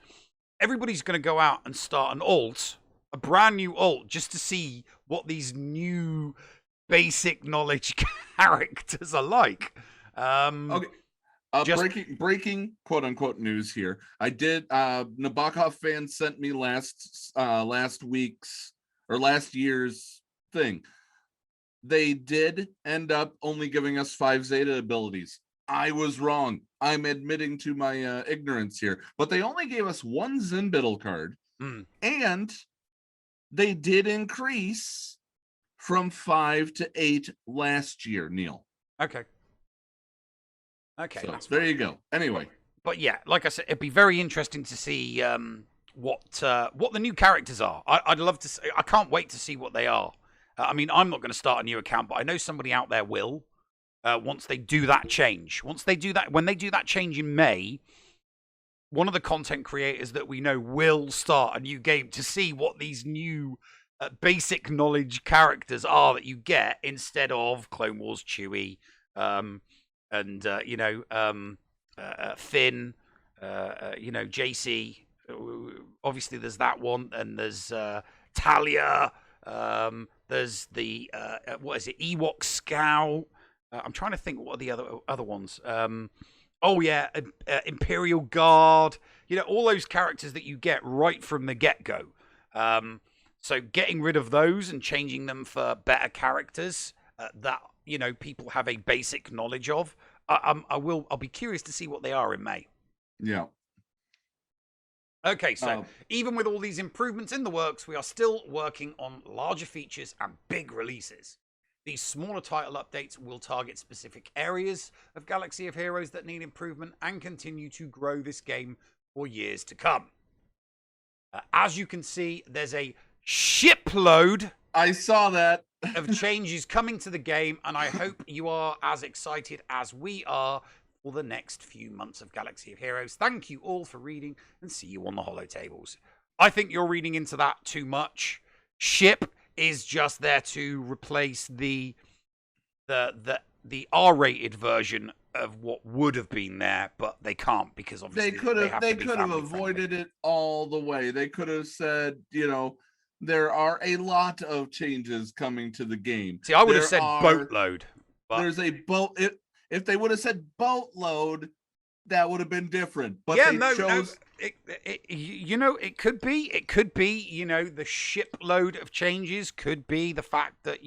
D: everybody's going to go out and start a brand new alt, just to see what these new basic knowledge characters are like.
C: Okay. Breaking quote unquote news here. I did Nabokov fans sent me last year's thing. They did end up only giving us 5 Zeta abilities. I was wrong. I'm admitting to my ignorance here. But they only gave us 1 Zinbittle card. And they did increase from 5 to 8 last year, Neil.
D: Okay.
C: So there you go. Anyway.
D: But yeah, like I said, it'd be very interesting to see what the new characters are. I'd love to see, I can't wait to see what they are. I mean, I'm not going to start a new account, but I know somebody out there will. Once they do that change. When they do that change in May, one of the content creators that we know will start a new game to see what these new basic knowledge characters are that you get instead of Clone Wars Chewie, and Finn, JC. Obviously, there's that one, and there's Talia. There's the Ewok Scout. I'm trying to think what are the other ones. Imperial Guard. All those characters that you get right from the get-go. So getting rid of those and changing them for better characters that people have a basic knowledge of. I'll be curious to see what they are in May.
C: Yeah.
D: Okay, so even with all these improvements in the works, we are still working on larger features and big releases. These smaller title updates will target specific areas of Galaxy of Heroes that need improvement and continue to grow this game for years to come. As you can see, there's a shipload.
C: I saw that.
D: of changes coming to the game, and I hope you are as excited as we are for the next few months of Galaxy of Heroes. Thank you all for reading, and see you on the holo tables. I think you're reading into that too much. Ship is just there to replace the R-rated version of what would have been there, but they can't because obviously
C: they could have avoided it all the way. They could have said, there are a lot of changes coming to the game.
D: See, I would have said boatload. But...
C: There's a boat. If they would have said boatload, that would have been different. But
D: yeah,
C: they chose.
D: It could be. It could be. The shipload of changes could be the fact that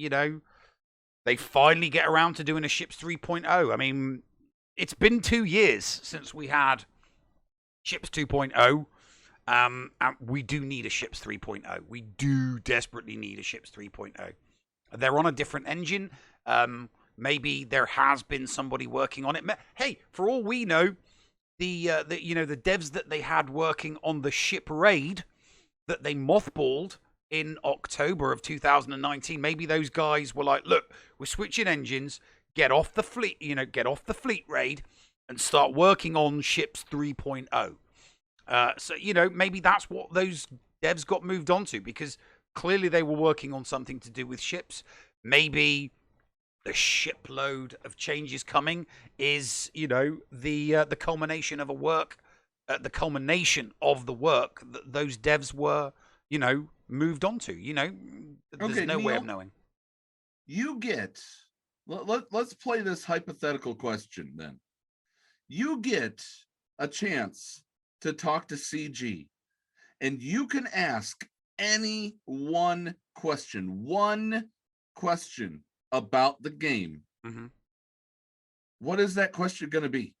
D: they finally get around to doing a Ships 3.0. I mean, it's been 2 years since we had Ships 2.0. And we do need a Ships 3.0. We do desperately need a Ships 3.0. They're on a different engine. Maybe there has been somebody working on it. Hey, for all we know, the devs that they had working on the ship raid that they mothballed in October of 2019, maybe those guys were like, look, we're switching engines, get off the fleet, get off the fleet raid and start working on Ships 3.0. So, maybe that's what those devs got moved on to, because clearly they were working on something to do with ships. Maybe the shipload of changes coming is, the culmination of the culmination of the work that those devs were, moved on to. There's no way of knowing.
C: You get, let's play this hypothetical question then. You get a chance to talk to CG, and you can ask any one question, one question about the game, what is that question going to be?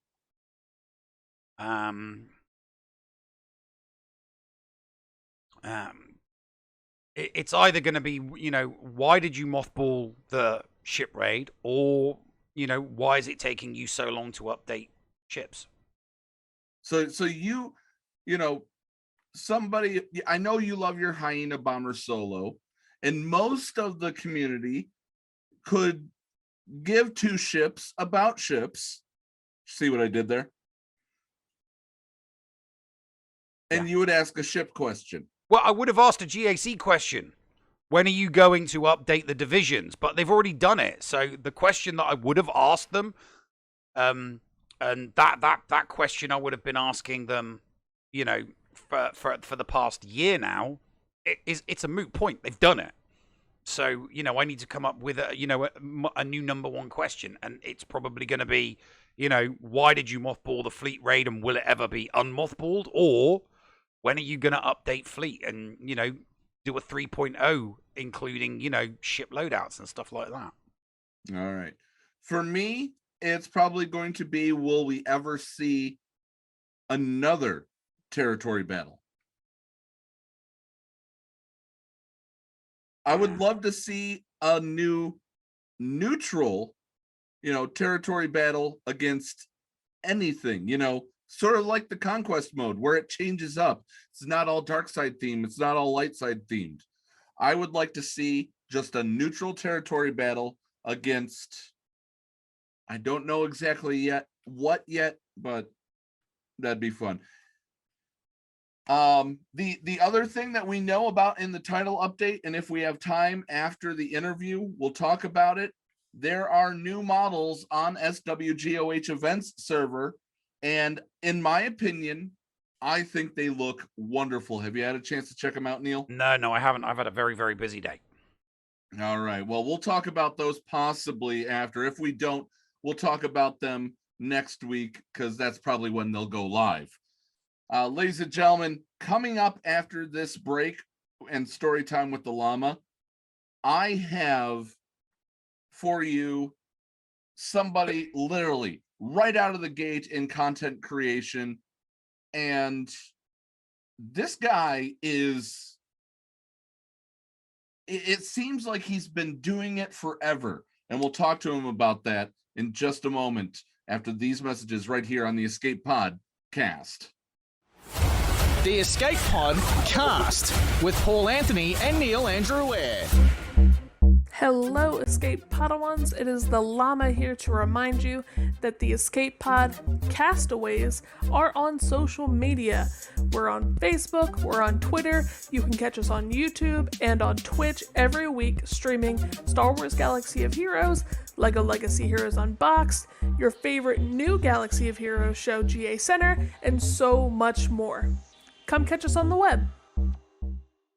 D: It's either going to be, why did you mothball the ship raid, or, why is it taking you so long to update ships?
C: So somebody, I know you love your Hyena Bomber solo, and most of the community could give 2 ships about ships. See what I did there? And you would ask a ship question.
D: Well, I would have asked a GAC question. When are you going to update the divisions? But they've already done it. So the question that I would have asked them, and that question I would have been asking them, for the past year now, it's a moot point. They've done it. So, I need to come up with a new number 1 question, and it's probably going to be, why did you mothball the fleet raid, and will it ever be unmothballed? Or when are you going to update fleet and, do a 3.0, including, ship loadouts and stuff like that?
C: All right. For me, it's probably going to be, will we ever see another territory battle? I would love to see a new neutral, territory battle against anything, sort of like the conquest mode where it changes up. It's not all dark side themed. It's not all light side themed. I would like to see just a neutral territory battle against, I don't know exactly what yet, but that'd be fun. The other thing that we know about in the title update, and if we have time after the interview, we'll talk about it. There are new models on SWGOH events server, and in my opinion, I think they look wonderful. Have you had a chance to check them out, Neil?
D: No, I haven't. I've had a very, very busy day.
C: All right. Well, we'll talk about those possibly after. If we don't, we'll talk about them next week, because that's probably when they'll go live. Ladies and gentlemen, coming up after this break and story time with the llama, I have for you somebody literally right out of the gate in content creation. And this guy is, it seems like he's been doing it forever. And we'll talk to him about that in just a moment after these messages right here on the Escape Podcast.
B: The Escape Pod Cast with Paul Anthony and Neil Andrew Ware.
H: Hello, Escape Padawans. It is the llama here to remind you that the Escape Pod Castaways are on social media. We're on Facebook, we're on Twitter, you can catch us on YouTube and on Twitch every week, streaming Star Wars Galaxy of Heroes, LEGO Legacy Heroes Unboxed, your favorite new Galaxy of Heroes show, GA Center, and so much more. Come catch us on the web.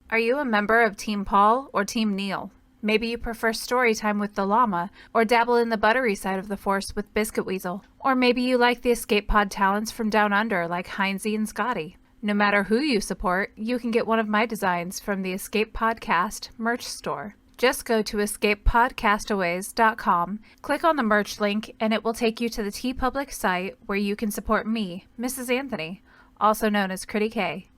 I: Are you a member of Team Paul or Team Neil? Maybe you prefer story time with the llama, or dabble in the buttery side of the Force with Biscuit Weasel. Or maybe you like the Escape Pod talents from Down Under like Heinzie and Scotty. No matter who you support, you can get one of my designs from the Escape Podcast merch store. Just go to escapepodcastaways.com, click on the merch link, and it will take you to the TeePublic site where you can support me, Mrs. Anthony, also known as Critty K.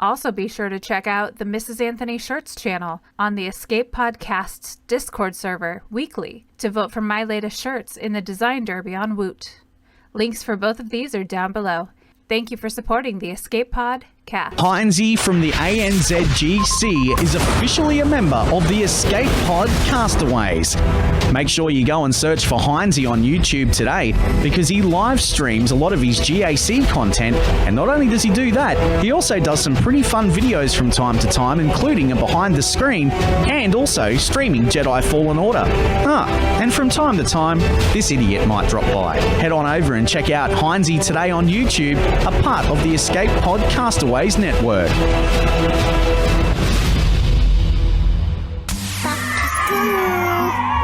I: Also be sure to check out the Mrs. Anthony Shirts channel on the Escape Podcast's Discord server weekly to vote for my latest shirts in the Design Derby on Woot. Links for both of these are down below. Thank you for supporting the Escape Pod Cast.
J: Heinzie from the ANZGC is officially a member of the Escape Pod Castaways. Make sure you go and search for Heinzie on YouTube today, because he live streams a lot of his GAC content, and not only does he do that, he also does some pretty fun videos from time to time, including a behind the screen and also streaming Jedi Fallen Order. And from time to time, this idiot might drop by. Head on over and check out Heinzie today on YouTube, a part of the Escape Pod Castaways network.
K: The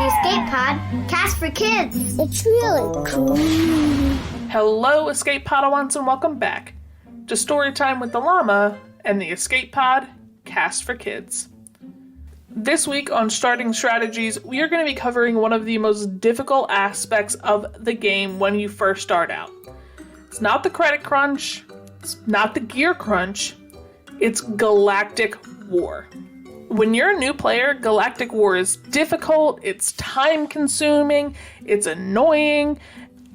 K: Escape Pod Cast for Kids. It's really cool.
H: Hello, Escape Padawans, and welcome back to Storytime with the Llama and the Escape Pod Cast for Kids. This week on Starting Strategies, we are going to be covering one of the most difficult aspects of the game when you first start out. It's not the credit crunch, it's not the gear crunch, it's Galactic War. When you're a new player, Galactic War is difficult, it's time-consuming, it's annoying,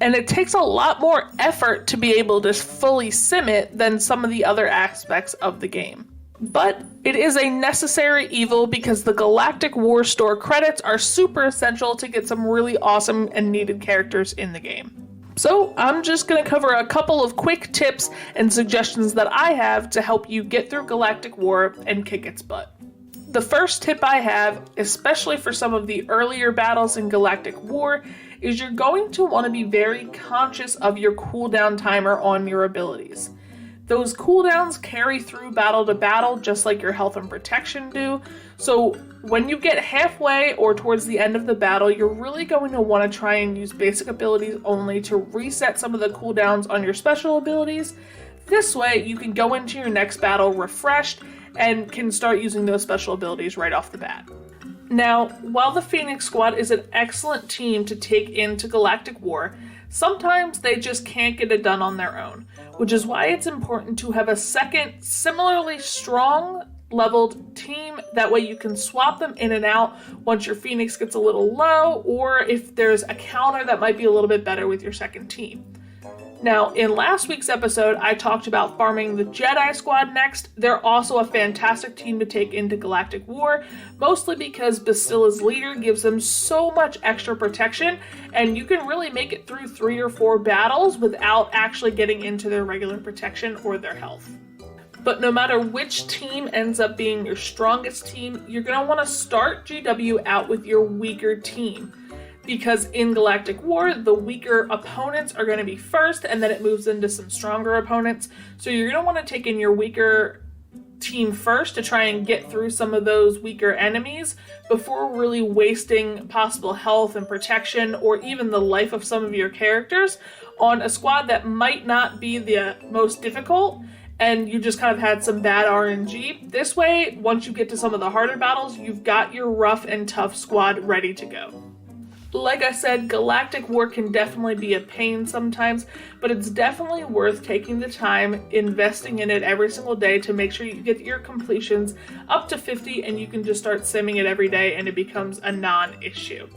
H: and it takes a lot more effort to be able to fully sim it than some of the other aspects of the game. But it is a necessary evil because the Galactic War store credits are super essential to get some really awesome and needed characters in the game. So I'm just going to cover a couple of quick tips and suggestions that I have to help you get through Galactic War and kick its butt. The first tip I have, especially for some of the earlier battles in Galactic War, is you're going to want to be very conscious of your cooldown timer on your abilities. Those cooldowns carry through battle to battle just like your health and protection do, so when you get halfway or towards the end of the battle, you're really going to want to try and use basic abilities only to reset some of the cooldowns on your special abilities. This way, you can go into your next battle refreshed and can start using those special abilities right off the bat. Now, while the Phoenix Squad is an excellent team to take into Galactic War, sometimes they just can't get it done on their own, which is why it's important to have a second, similarly strong leveled team. That way you can swap them in and out once your Phoenix gets a little low, or if there's a counter that might be a little bit better with your second team. Now, in last week's episode, I talked about farming the Jedi Squad next. They're also a fantastic team to take into Galactic War, mostly because Bastilla's leader gives them so much extra protection, and you can really make it through 3 or 4 battles without actually getting into their regular protection or their health. But no matter which team ends up being your strongest team, you're going to want to start GW out with your weaker team. Because in Galactic War, the weaker opponents are going to be first, and then it moves into some stronger opponents. So you're going to want to take in your weaker team first to try and get through some of those weaker enemies before really wasting possible health and protection or even the life of some of your characters on a squad that might not be the most difficult and you just kind of had some bad RNG. This way, once you get to some of the harder battles, you've got your rough and tough squad ready to go. Like I said, Galactic War can definitely be a pain sometimes, but it's definitely worth taking the time, investing in it every single day to make sure you get your completions up to 50 and you can just start simming it every day and it becomes a non-issue.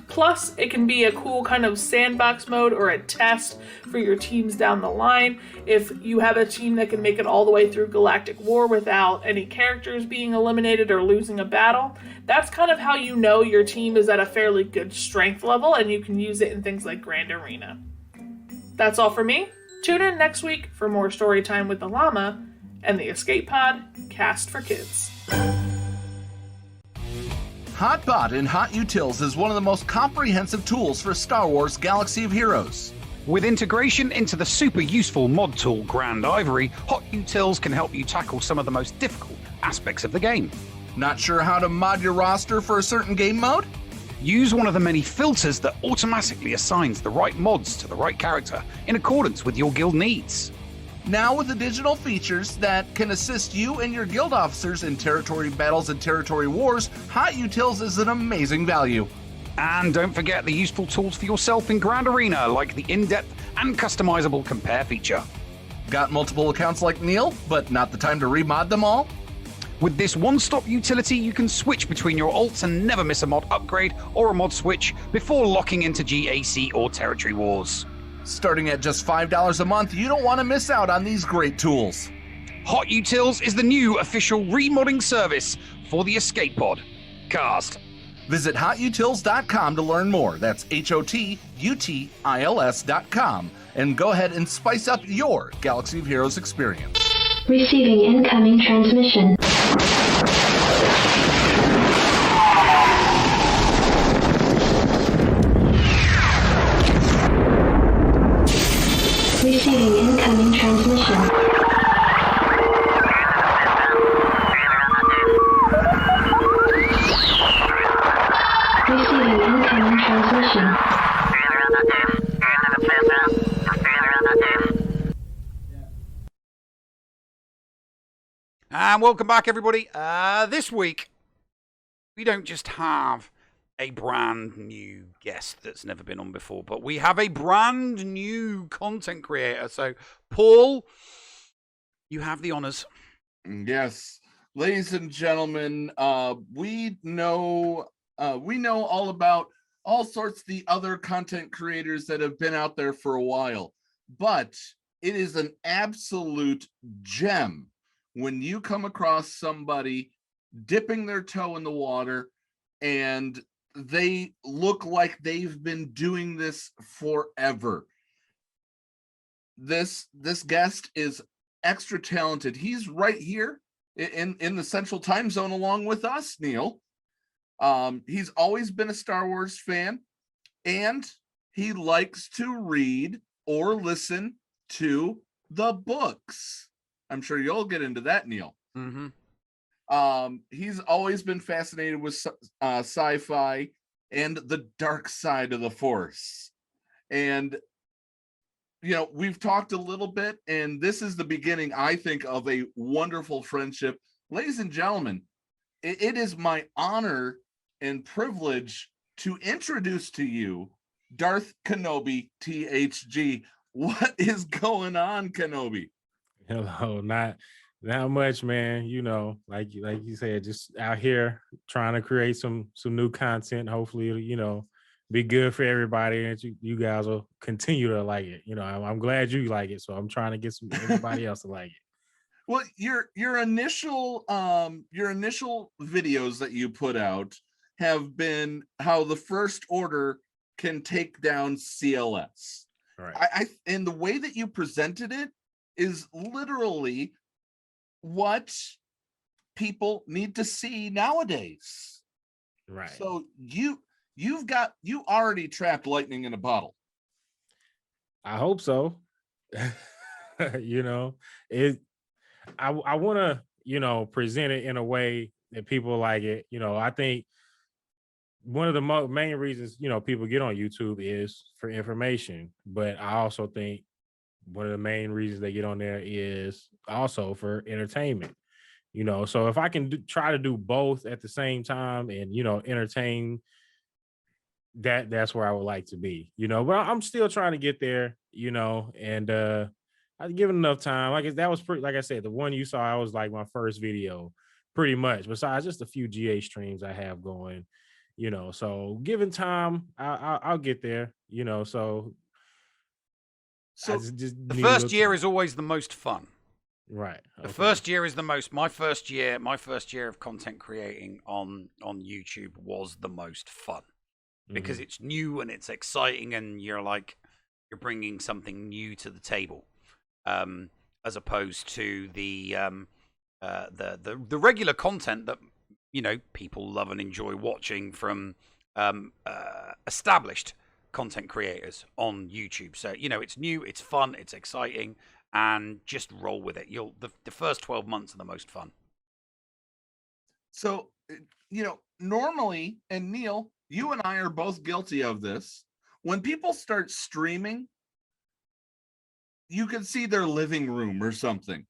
H: Plus, it can be a cool kind of sandbox mode or a test for your teams down the line. If you have a team that can make it all the way through Galactic War without any characters being eliminated or losing a battle, that's kind of how you know your team is at a fairly good strength level and you can use it in things like Grand Arena. That's all for me. Tune in next week for more story time with the llama and the Escape Pod cast for kids.
C: HotBot in HotUtils is one of the most comprehensive tools for Star Wars Galaxy of Heroes.
D: With integration into the super useful mod tool Grand Ivory, HotUtils can help you tackle some of the most difficult aspects of the game.
C: Not sure how to mod your roster for a certain game mode?
D: Use one of the many filters that automatically assigns the right mods to the right character in accordance with your guild needs.
C: Now with additional features that can assist you and your guild officers in territory battles and territory wars, HotUtils is an amazing value.
D: And don't forget the useful tools for yourself in Grand Arena, like the in-depth and customizable compare feature.
C: Got multiple accounts like Neil, but not the time to remod them all?
D: With this one-stop utility, you can switch between your alts and never miss a mod upgrade or a mod switch before locking into GAC or Territory Wars.
C: Starting at just $5 a month, you don't want to miss out on these great tools.
D: HotUtils is the new official remodding service for the Escape Pod cast.
C: Visit HotUtils.com to learn more. That's HotUtils.com. And go ahead and spice up your Galaxy of Heroes experience.
K: Receiving incoming transmission. Receiving incoming transmission. Receiving incoming transmission.
D: And welcome back, everybody. This week, we don't just have a brand new guest that's never been on before, but we have a brand new content creator. So, Paul, you have the honors.
C: Yes, ladies and gentlemen, we know all about all sorts of the other content creators that have been out there for a while, but it is an absolute gem when you come across somebody dipping their toe in the water and they look like they've been doing this forever. This guest is extra talented. He's right here in the Central Time Zone along with us, Neil. He's always been a Star Wars fan, and he likes to read or listen to the books. I'm sure you'll get into that, Neil.
D: Mm-hmm.
C: He's always been fascinated with sci-fi and the dark side of the Force. And, you know, we've talked a little bit, and this is the beginning, I think, of a wonderful friendship. Ladies and gentlemen, it is my honor and privilege to introduce to you Darth Kenobi THG. What is going on, Kenobi?
L: Hello, not much, man. You know, like you said, just out here trying to create some new content. Hopefully, you know, be good for everybody, and you guys will continue to like it. You know, I'm glad you like it, so I'm trying to get everybody else to like it.
C: Well, your initial videos that you put out have been how the First Order can take down CLS.
L: Right.
C: And the way that you presented it is literally what people need to see nowadays.
L: Right.
C: So you already trapped lightning in a bottle.
L: I hope so. You know, I want to, you know, present it in a way that people like it. You know, I think one of the main reasons, you know, people get on YouTube is for information, but I also think one of the main reasons they get on there is also for entertainment. You know, so if I can try to do both at the same time and, you know, entertain, that's where I would like to be, you know, but I'm still trying to get there, you know, and I've given enough time. Like that was pretty, like I said, the one you saw, I was like my first video pretty much, besides just a few GA streams I have going, you know, so given time, I'll get there, you know, so
D: the first year is always the most fun.
L: Right.
D: The first year is the most, my first year of content creating on YouTube was the most fun because it's new and it's exciting and you're bringing something new to the table. As opposed to the regular content that, you know, people love and enjoy watching from established content creators on YouTube. So, you know, it's new, it's fun, it's exciting, and just roll with it. The first 12 months are the most fun.
C: So, you know, normally, and Neil, you and I are both guilty of this. When people start streaming, you could see their living room or something.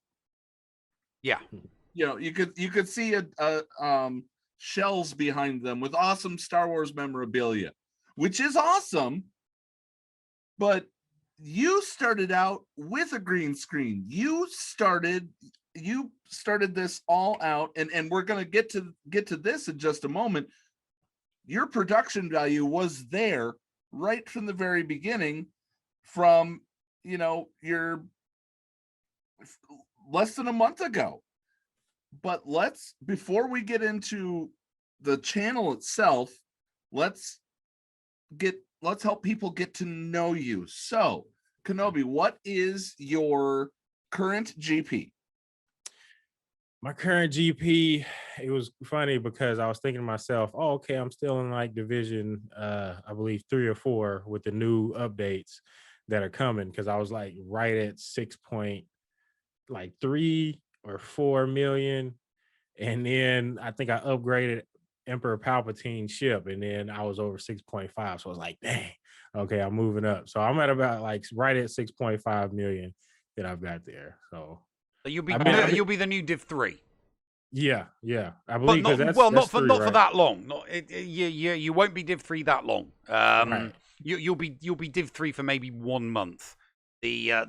D: Yeah.
C: You know, you could see shelves behind them with awesome Star Wars memorabilia, which is awesome. But you started out with a green screen. You started this all out, and we're gonna get to this in just a moment. Your production value was there right from the very beginning, from, you know, you're less than a month ago. But before we get into the channel itself, let's help people get to know you. So, Kenobi, what is your current GP?
L: My current GP, it was funny because I was thinking to myself, oh, okay, I'm still in like division, I believe 3 or 4 with the new updates that are coming, because I was like right at 6.3 or 4 million. And then I think I upgraded Emperor Palpatine's ship, and then I was over 6.5. So I was like, dang, okay, I'm moving up. So I'm at about like right at 6.5 million that I've got there. So
D: you'll be the new Div 3.
L: Yeah, I
D: But
L: believe
D: not
L: because
D: well,
L: that's
D: not
L: three,
D: for
L: right?
D: that long. Not you won't be Div 3 that long.
L: Right.
D: You'll be Div 3 for maybe 1 month. The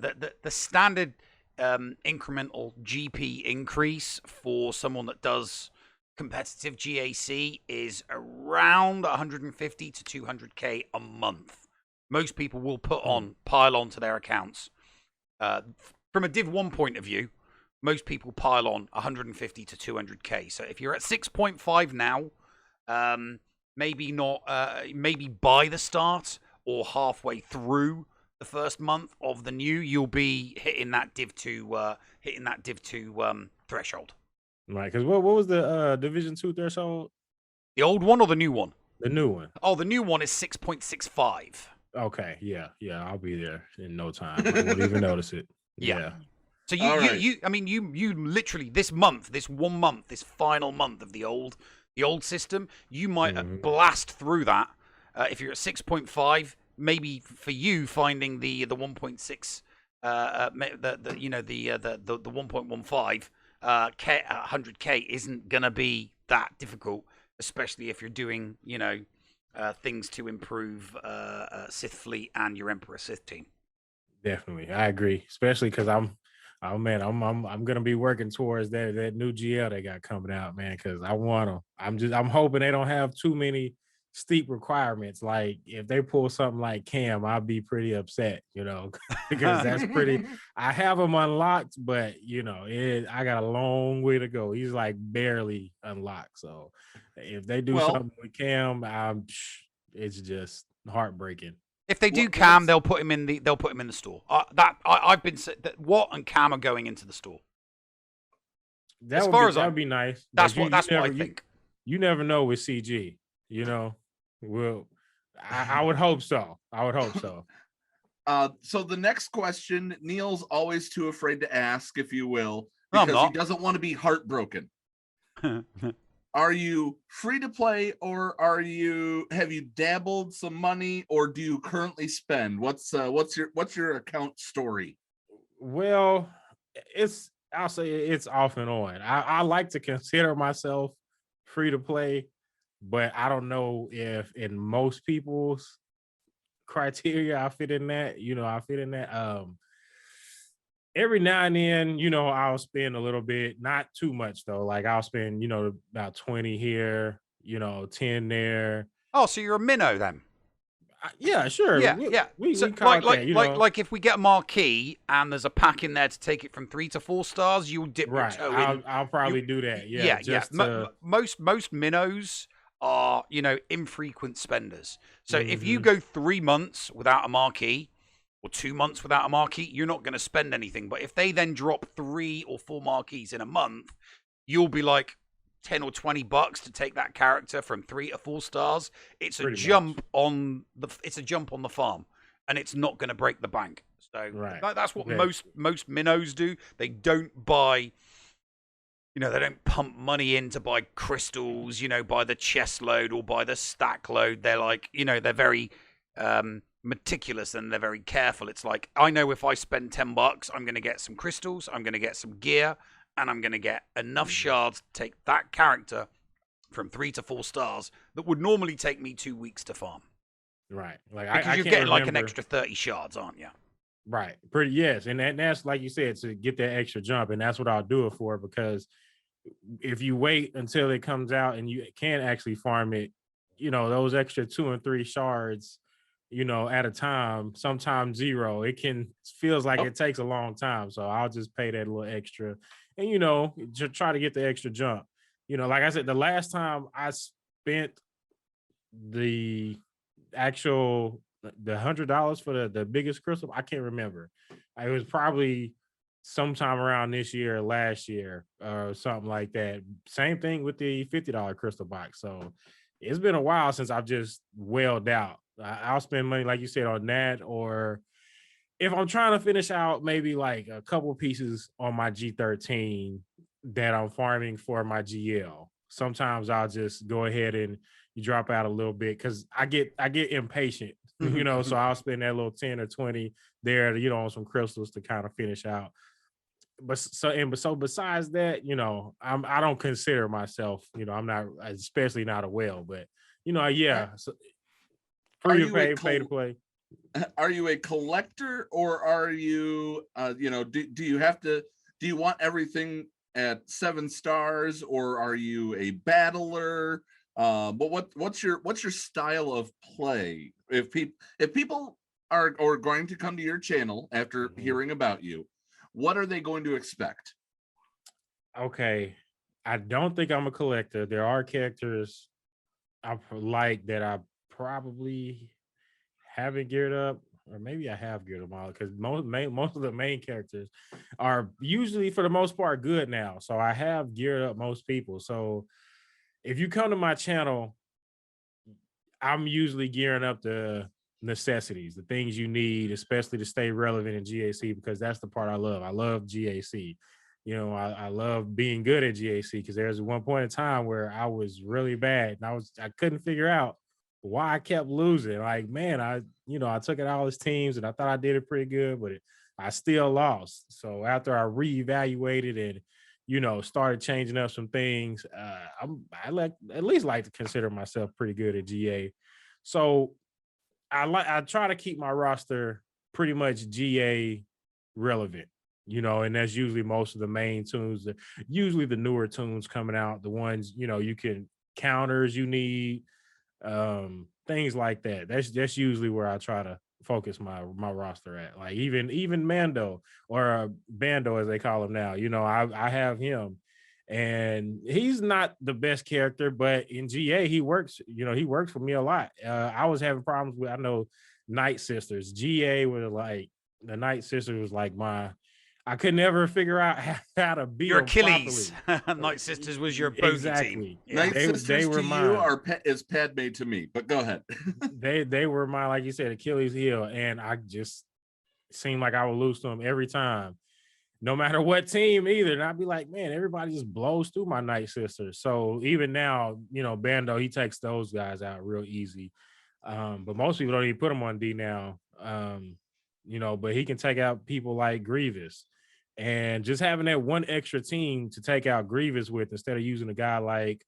D: standard incremental GP increase for someone that does competitive GAC is around 150 to 200k a month. Most people will pile on to their accounts. From a Div 1 point of view, most people pile on 150 to 200k. So if you're at 6.5 now, maybe by the start or halfway through the first month of the new, you'll be hitting that Div 2 threshold.
L: Right, because what was the Division 2 threshold?
D: The old one or the new one?
L: The new one.
D: Oh, the new one is 6.65.
L: Okay, yeah, I'll be there in no time. I won't even notice it. Yeah.
D: So you literally this 1 month, this final month of the old system, you might blast through that. If you're at 6.5, maybe for you finding the 1.6, the 1.15 100k isn't gonna be that difficult, especially if you're doing things to improve Sith fleet and your Emperor Sith team.
L: Definitely, I agree. Especially because I'm gonna be working towards that new GL they got coming out, man. Because I want them. I'm hoping they don't have too many steep requirements. Like if they pull something like Cam, I'll be pretty upset, because that's pretty. I have him unlocked, but I got a long way to go. He's like barely unlocked. So if they do something with Cam, it's just heartbreaking.
D: If they do Cam, they'll put him in the store. I've been said that Watt and Cam are going into the store.
L: That would be nice.
D: That's what I think.
L: You never know with CG. Well, I would hope so.
C: So the next question, Neil's always too afraid to ask, if you will, because he doesn't want to be heartbroken. Are you free to play, or have you dabbled some money, or do you currently spend? What's your account story?
L: Well, I'll say it's off and on. I like to consider myself free to play, but I don't know if in most people's criteria I fit in that. Every now and then, I'll spend a little bit, not too much though. Like I'll spend, about 20 here, 10 there.
D: Oh, so you're a minnow then?
L: Yeah, sure.
D: Yeah. So, like if we get a marquee and there's a pack in there to take it from 3 to 4 stars, you'll dip your toe in.
L: I'll probably do that. Yeah.
D: Most minnows are, infrequent spenders. So if you go 3 months without a marquee, or 2 months without a marquee, you're not going to spend anything. But if they then drop 3 or 4 marquees in a month, you'll be like $10 or $20 to take that character from 3 to 4 stars. It's a jump on the farm, and it's not going to break the bank. So that's what most minnows do. They don't buy, they don't pump money in to buy crystals, by the chest load or by the stack load. They're like, they're very meticulous and they're very careful. It's like, I know if I spend $10, I'm going to get some crystals, I'm going to get some gear, and I'm going to get enough shards to take that character from 3 to 4 stars that would normally take me 2 weeks to farm.
L: Right.
D: Because you're getting like an extra 30 shards, aren't you?
L: Right. Yes. And that's like you said, to get that extra jump. And that's what I'll do it for, because if you wait until it comes out and you can actually farm it, those extra 2 and 3 shards, at a time, sometimes 0, feels like it takes a long time. So I'll just pay that little extra and, just try to get the extra jump. Like I said, the last time I spent the $100 for the biggest crystal, I can't remember. It was probably sometime around this year or last year or something like that. Same thing with the $50 crystal box. So it's been a while since I've just whaled out. I'll spend money, like you said, on that, or if I'm trying to finish out maybe like a couple pieces on my G13 that I'm farming for my GL. Sometimes I'll just go ahead and you drop out a little bit because I get impatient, so I'll spend that little 10 or 20 there, on some crystals to kind of finish out so besides that, I don't consider myself, I'm not, especially not a whale, but yeah. So, free to pay to play.
C: Are you a collector, or are you do you want everything at 7 stars, or are you a battler? But what's your style of play? If people are going to come to your channel after hearing about you, what are they going to expect?
L: Okay, I don't think I'm a collector. There are characters I like that I probably haven't geared up, or maybe I have geared them all, because most of the main characters are usually, for the most part, good now. So I have geared up most people. So if you come to my channel, I'm usually gearing up the necessities, the things you need, especially to stay relevant in GAC, because that's the part I love. I love GAC. I love being good at GAC, because there's one point in time where I was really bad and I couldn't figure out why I kept losing. Like, man, I took it all as teams and I thought I did it pretty good, but I still lost. So after I reevaluated and started changing up some things, I at least like to consider myself pretty good at GA. So I try to keep my roster pretty much GA relevant, and that's usually most of the main tunes, usually the newer tunes coming out, the ones, you can counters you need, things like that. That's usually where I try to focus my roster at. Like even Mando, or Bando as they call him now, I have him, and he's not the best character, but in GA he works, he works for me a lot. I was having problems with, I know, Night Sisters. GA was like, the Night Sisters was like I could never figure out how to beat
D: your Achilles. Night Sisters was your bogey
L: exactly.
D: team. Yeah.
C: Night Sisters to you is Padme to me, but go ahead.
L: they were my, like you said, Achilles heel, and I just seemed like I would lose to them every time, no matter what team either. And I'd be like, man, everybody just blows through my Night Sisters. So even now, Bando, he takes those guys out real easy. But most people don't even put him on D now. But he can take out people like Grievous. And just having that one extra team to take out Grievous with, instead of using a guy like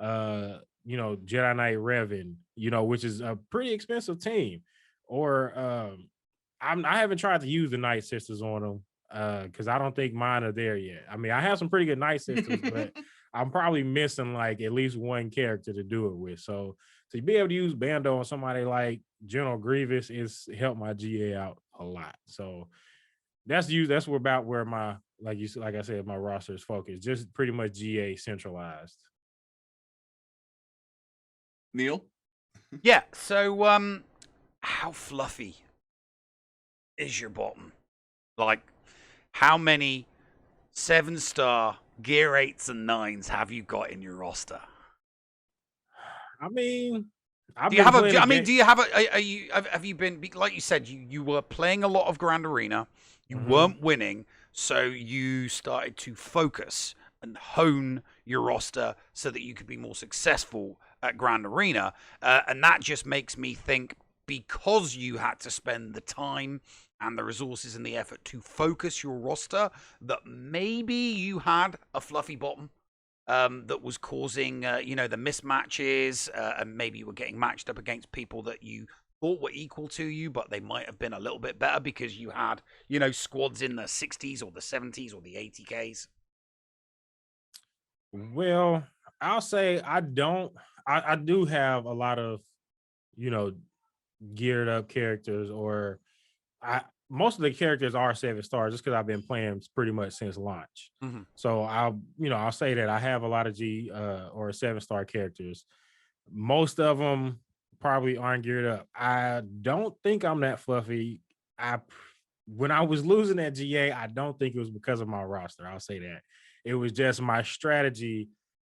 L: Jedi Knight Revan, which is a pretty expensive team. Or I haven't tried to use the Night Sisters on them, because I don't think mine are there yet. I mean, I have some pretty good Night Sisters, but I'm probably missing like at least one character to do it with. So to be able to use Bando on somebody like General Grievous is helped my GA out a lot. So that's about where my, like I said, my roster is focused, just pretty much GA centralized.
C: Neil?
D: Yeah. So how fluffy is your bottom? Like, how many 7-star gear 8s and 9s have you got in your roster?
L: I mean,
D: have you been, like you said, you were playing a lot of Grand Arena, you weren't winning, so you started to focus and hone your roster so that you could be more successful at Grand Arena, and that just makes me think, because you had to spend the time and the resources and the effort to focus your roster, that maybe you had a fluffy bottom that was causing the mismatches, and maybe you were getting matched up against people that you thought were equal to you, but they might have been a little bit better because you had squads in the 60s or the 70s or the 80Ks.
L: Well, I'll say I do have a lot of geared up characters, or most of the characters are 7 stars, just because I've been playing pretty much since launch. So I'll say that I have a lot of or 7-star characters. Most of them probably aren't geared up. I don't think I'm that fluffy. When I was losing at GA, I don't think it was because of my roster. I'll say that. It was just my strategy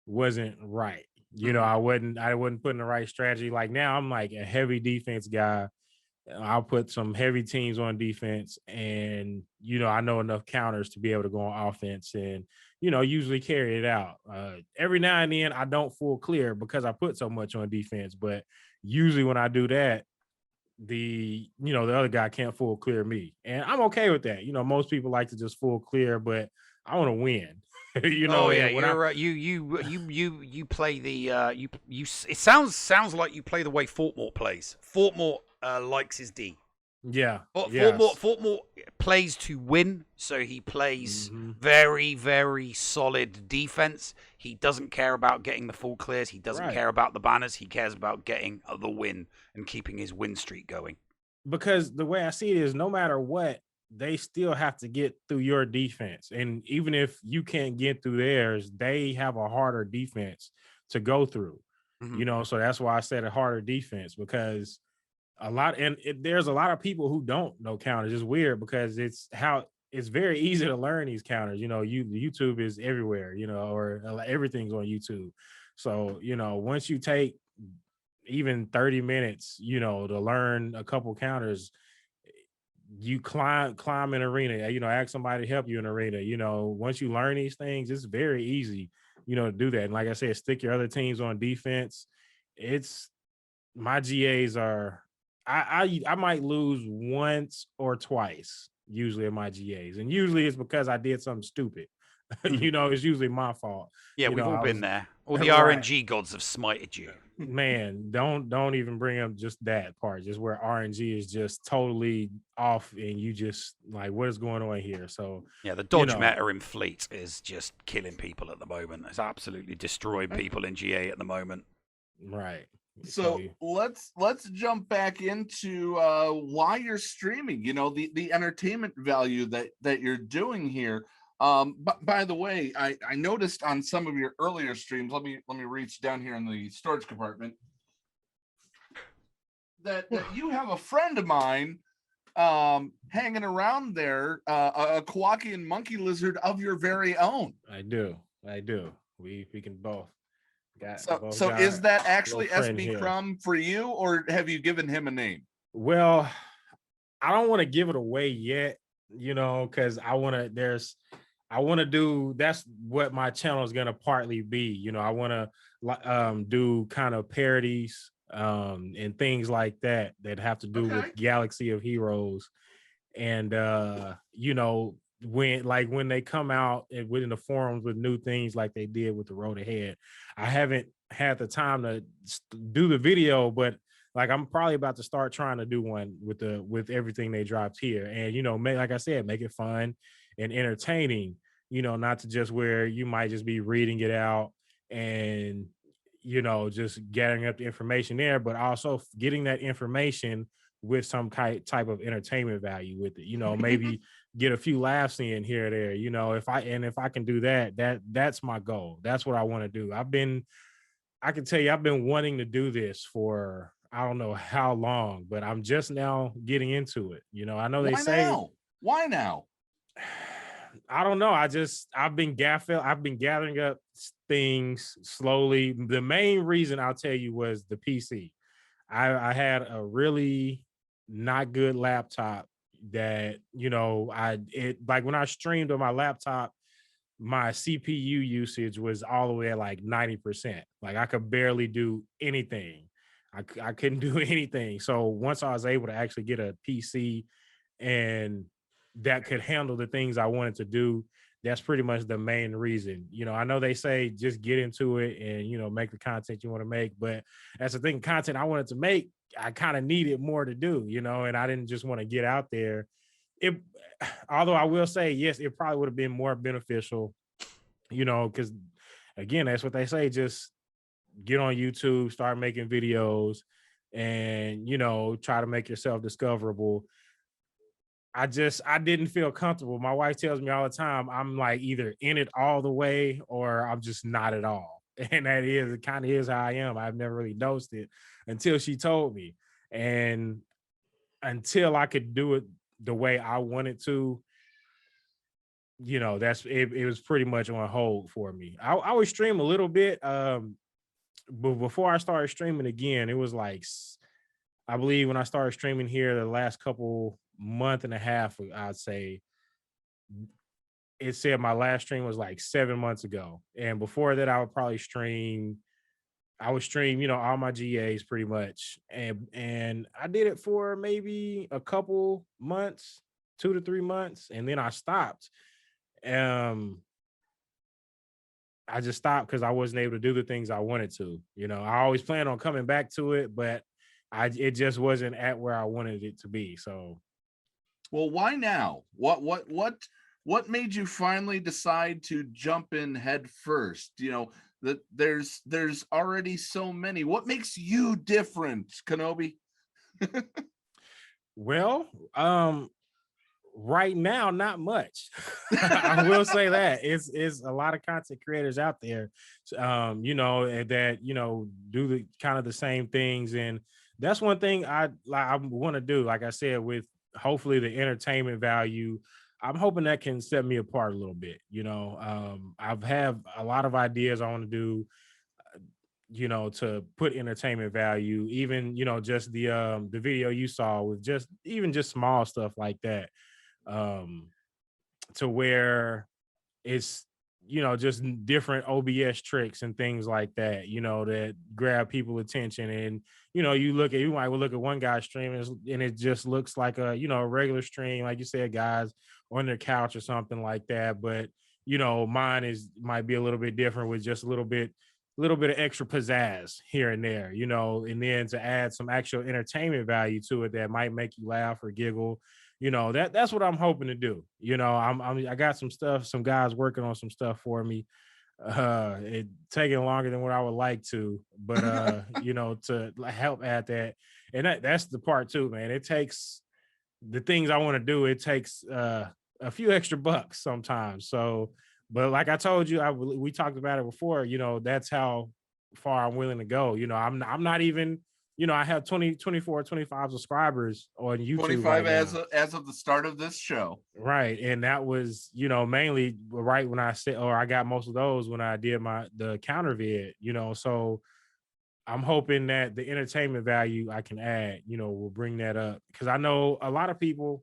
L: wasn't right. I wasn't putting the right strategy. Like now I'm like a heavy defense guy. I'll put some heavy teams on defense, and I know enough counters to be able to go on offense and usually carry it out. Every now and then I don't full clear because I put so much on defense, but usually when I do that, the other guy can't full clear me, and I'm okay with that. Most people like to just full clear, but I want to win.
D: Oh yeah,
L: and when
D: you're you play the it sounds like you play the way Fortmore plays. Fortmore likes his D.
L: Yeah.
D: Fortmore plays to win, so he plays very, very solid defense. He doesn't care about getting the full clears. He doesn't care about the banners. He cares about getting the win and keeping his win streak going.
L: Because the way I see it is, no matter what, they still have to get through your defense. And even if you can't get through theirs, they have a harder defense to go through. So that's why I said a harder defense, because there's a lot of people who don't know counters. It's weird because it's very easy to learn these counters. YouTube is everywhere, or everything's on YouTube. So, once you take even 30 minutes, to learn a couple counters, you climb an arena, ask somebody to help you in an arena. Once you learn these things, it's very easy, to do that. And like I said, stick your other teams on defense. My GAs are, I might lose once or twice usually in my GAs, and usually it's because I did something stupid. It's usually my fault.
D: Yeah, we've all been there. All the RNG gods have smited you.
L: Man, don't even bring up just that part, just where RNG is just totally off and you just like, what is going on here? So
D: yeah, the dodge meta in Fleet is just killing people at the moment. It's absolutely destroying people in GA at the moment.
L: Right.
C: So let's jump back into why you're streaming, the entertainment value that you're doing here. But by the way, I noticed on some of your earlier streams, let me reach down here in the storage compartment, that you have a friend of mine hanging around there, a Kowakian monkey lizard of your very own.
L: I do. We can both.
C: So is that actually SB Crumb for you, or have you given him a name?
L: Well, I don't want to give it away yet, because I want to do, that's what my channel is going to partly be. I want to do kind of parodies and things like that have to do with Galaxy of Heroes. And, when they come out and within the forums with new things like they did with the road ahead, I haven't had the time to do the video, but like I'm probably about to start trying to do one with everything they dropped here. And like I said, make it fun and entertaining, not to just where you might just be reading it out and just gathering up the information there, but also getting that information with some type of entertainment value with it. Maybe get a few laughs in here or there, if I can do that's my goal. That's what I want to do. I can tell you, I've been wanting to do this for I don't know how long, but I'm just now getting into it. I know they say
C: why now?
L: I don't know. I've been gathering up things slowly. The main reason I'll tell you was the PC. I had a really not good laptop that, like when I streamed on my laptop, my CPU usage was all the way at like 90%. Like I could barely do anything. I couldn't do anything. So once I was able to actually get a PC and that could handle the things I wanted to do, that's pretty much the main reason. I know they say just get into it and, make the content you want to make, but that's the thing, content I wanted to make, I kind of needed more to do, and I didn't just want to get out there. Although I will say, yes, it probably would have been more beneficial, because again, that's what they say, just get on YouTube, start making videos and, try to make yourself discoverable. I didn't feel comfortable. My wife tells me all the time, I'm like either in it all the way or I'm just not at all. And it kind of is how I am. I've never really noticed it until she told me. And until I could do it the way I wanted to, it was pretty much on hold for me. I would stream a little bit. But before I started streaming again, it was like, I believe when I started streaming here the last couple month and a half, I'd say, it said my last stream was like 7 months ago. And before that, I would probably stream I would stream, all my GAs pretty much. And I did it for maybe a couple months, 2 to 3 months, and then I stopped. I just stopped because I wasn't able to do the things I wanted to. I always plan on coming back to it, but it just wasn't at where I wanted it to be. So,
C: well, why now? What made you finally decide to jump in head first? That there's already so many. What makes you different, Kenobi?
L: Well, right now, not much. I will say that it's a lot of content creators out there, that do the kind of the same things, and that's one thing I want to do. Like I said, with hopefully the entertainment value, I'm hoping that can set me apart a little bit. I've have a lot of ideas I want to do, to put entertainment value, even, just the video you saw with just small stuff like that, to where it's, just different OBS tricks and things like that, that grab people's attention. And, you might look at one guy's stream and it just looks like a regular stream, like you said, guys on their couch or something like that. But, mine might be a little bit different with just a little bit of extra pizzazz here and there, and then to add some actual entertainment value to it that might make you laugh or giggle. That's what I'm hoping to do. I got some guys working on some stuff for me. It taking longer than what I would like to, but to help add that. And that's the part too, man. It takes the things I want to do. It takes a few extra bucks sometimes. So, but like I told you, we talked about it before, that's how far I'm willing to go. I'm not even, I have 24, 25 subscribers on YouTube.
C: 25 as of the start of this show.
L: Right. And that was, mainly right when I got most of those when I did the counter vid, so I'm hoping that the entertainment value I can add, will bring that up. Because I know a lot of people,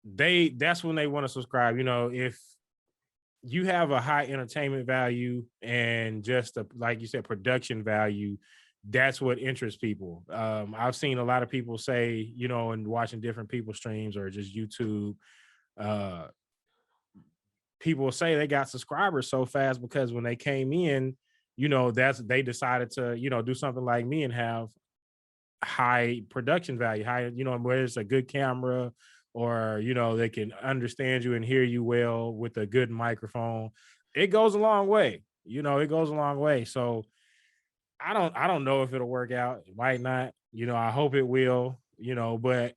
L: that's when they want to subscribe. If you have a high entertainment value and just like you said, production value, that's what interests people. I've seen a lot of people say, and watching different people's streams or just YouTube, people say they got subscribers so fast because when they came in, they decided to, do something like me and have high production value, whether it's a good camera or, they can understand you and hear you well with a good microphone. It goes a long way, it goes a long way. So I don't know if it'll work out. It might not, I hope it will, but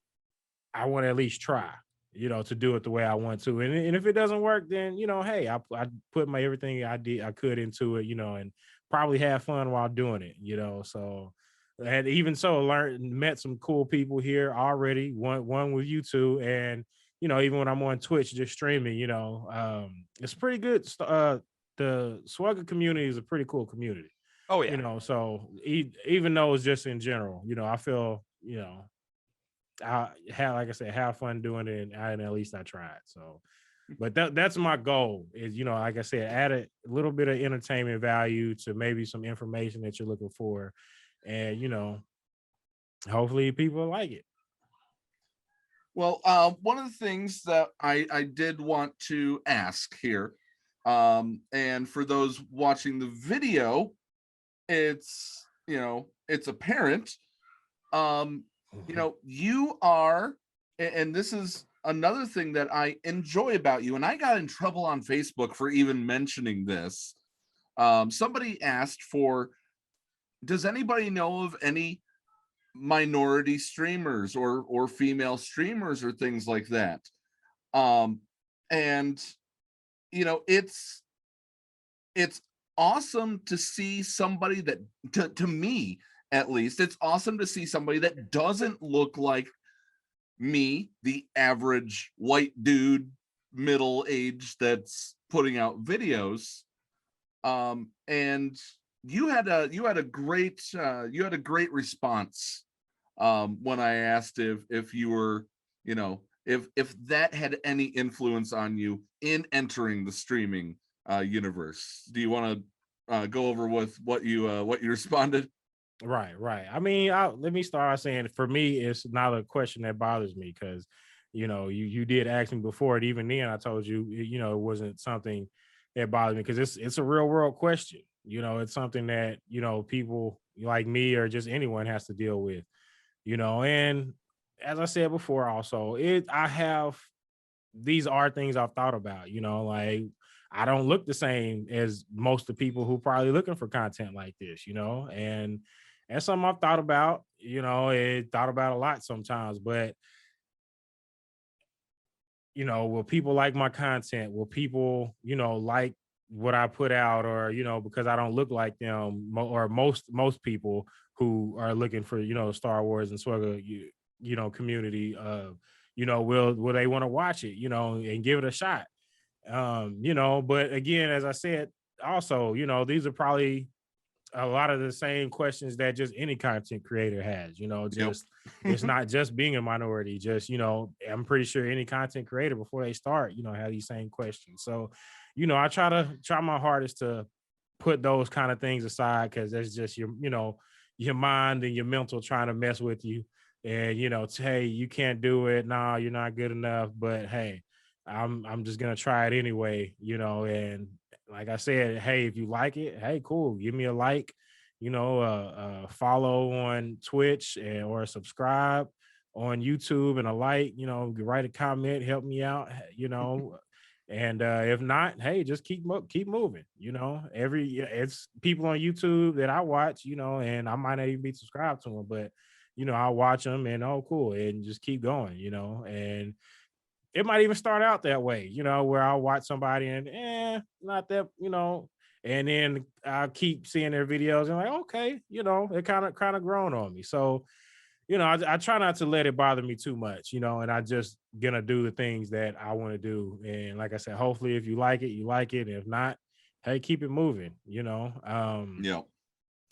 L: I want to at least try, to do it the way I want to. And if it doesn't work, then, hey, I put everything I could into it, and probably have fun while doing it, so. And even so, met some cool people here already. One with you two, and even when I'm on Twitch just streaming, it's pretty good. The SWGoH community is a pretty cool community.
D: Oh yeah.
L: So even though it's just in general, I feel I have fun doing it, and at least I tried. So, but that's my goal is like I said, add a little bit of entertainment value to maybe some information that you're looking for. And, hopefully people like it.
C: Well, one of the things that I did want to ask here, and for those watching the video, it's apparent, you are, and this is another thing that I enjoy about you, and I got in trouble on Facebook for even mentioning this. Somebody asked for, does anybody know of any minority streamers or female streamers or things like that? And it's awesome to see somebody that, to me at least, it's awesome to see somebody that doesn't look like me, the average white dude, middle age, that's putting out videos. And you had a great response when I asked if you were, if that had any influence on you in entering the streaming universe. Do you want to go over with what you responded?
L: Right. I mean, let me start saying, for me, it's not a question that bothers me because, you did ask me before it. Even then, I told you, it wasn't something that bothered me because it's a real world question. It's something that people like me or just anyone has to deal with. And as I said before, also these are things I've thought about. Like I don't look the same as most of the people who probably looking for content like this. And that's something I've thought about. Thought about a lot sometimes, but will people like my content? Will people, like what I put out, or, because I don't look like them, or most people who are looking for, Star Wars and SWGoH community, will they want to watch it, and give it a shot? But again, as I said, also, these are probably a lot of the same questions that just any content creator has, just it's not just being a minority, just, I'm pretty sure any content creator before they start, have these same questions. So, I try my hardest to put those kind of things aside because that's just your mind and your mental trying to mess with you. And, hey, you can't do it. No, you're not good enough. But hey, I'm just gonna try it anyway, and like I said, hey, if you like it, hey, cool, give me a like, follow on Twitch or subscribe on YouTube and a like, write a comment, help me out, and if not, hey, just keep moving, it's people on YouTube that I watch, and I might not even be subscribed to them, but I'll watch them and oh cool, and just keep going, and it might even start out that way, where I'll watch somebody and not that, and then I'll keep seeing their videos and like, okay, it kind of grown on me. So, I try not to let it bother me too much, and I just gonna do the things that I want to do. And like I said, hopefully if you like it, you like it. If not, hey, keep it moving,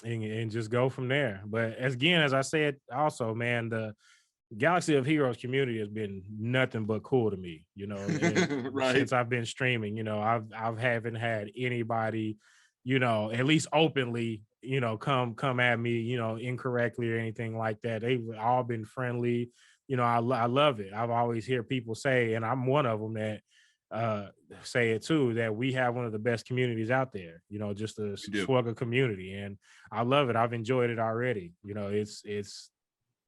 L: and just go from there. But as I said, also, man, the Galaxy of Heroes community has been nothing but cool to me,
C: Right.
L: Since I've been streaming, I haven't had anybody, at least openly, come at me, incorrectly or anything like that. They've all been friendly, I love it. I've always hear people say, and I'm one of them that say it too, that we have one of the best communities out there, just the SWGoH community, and I love it. I've enjoyed it already. It's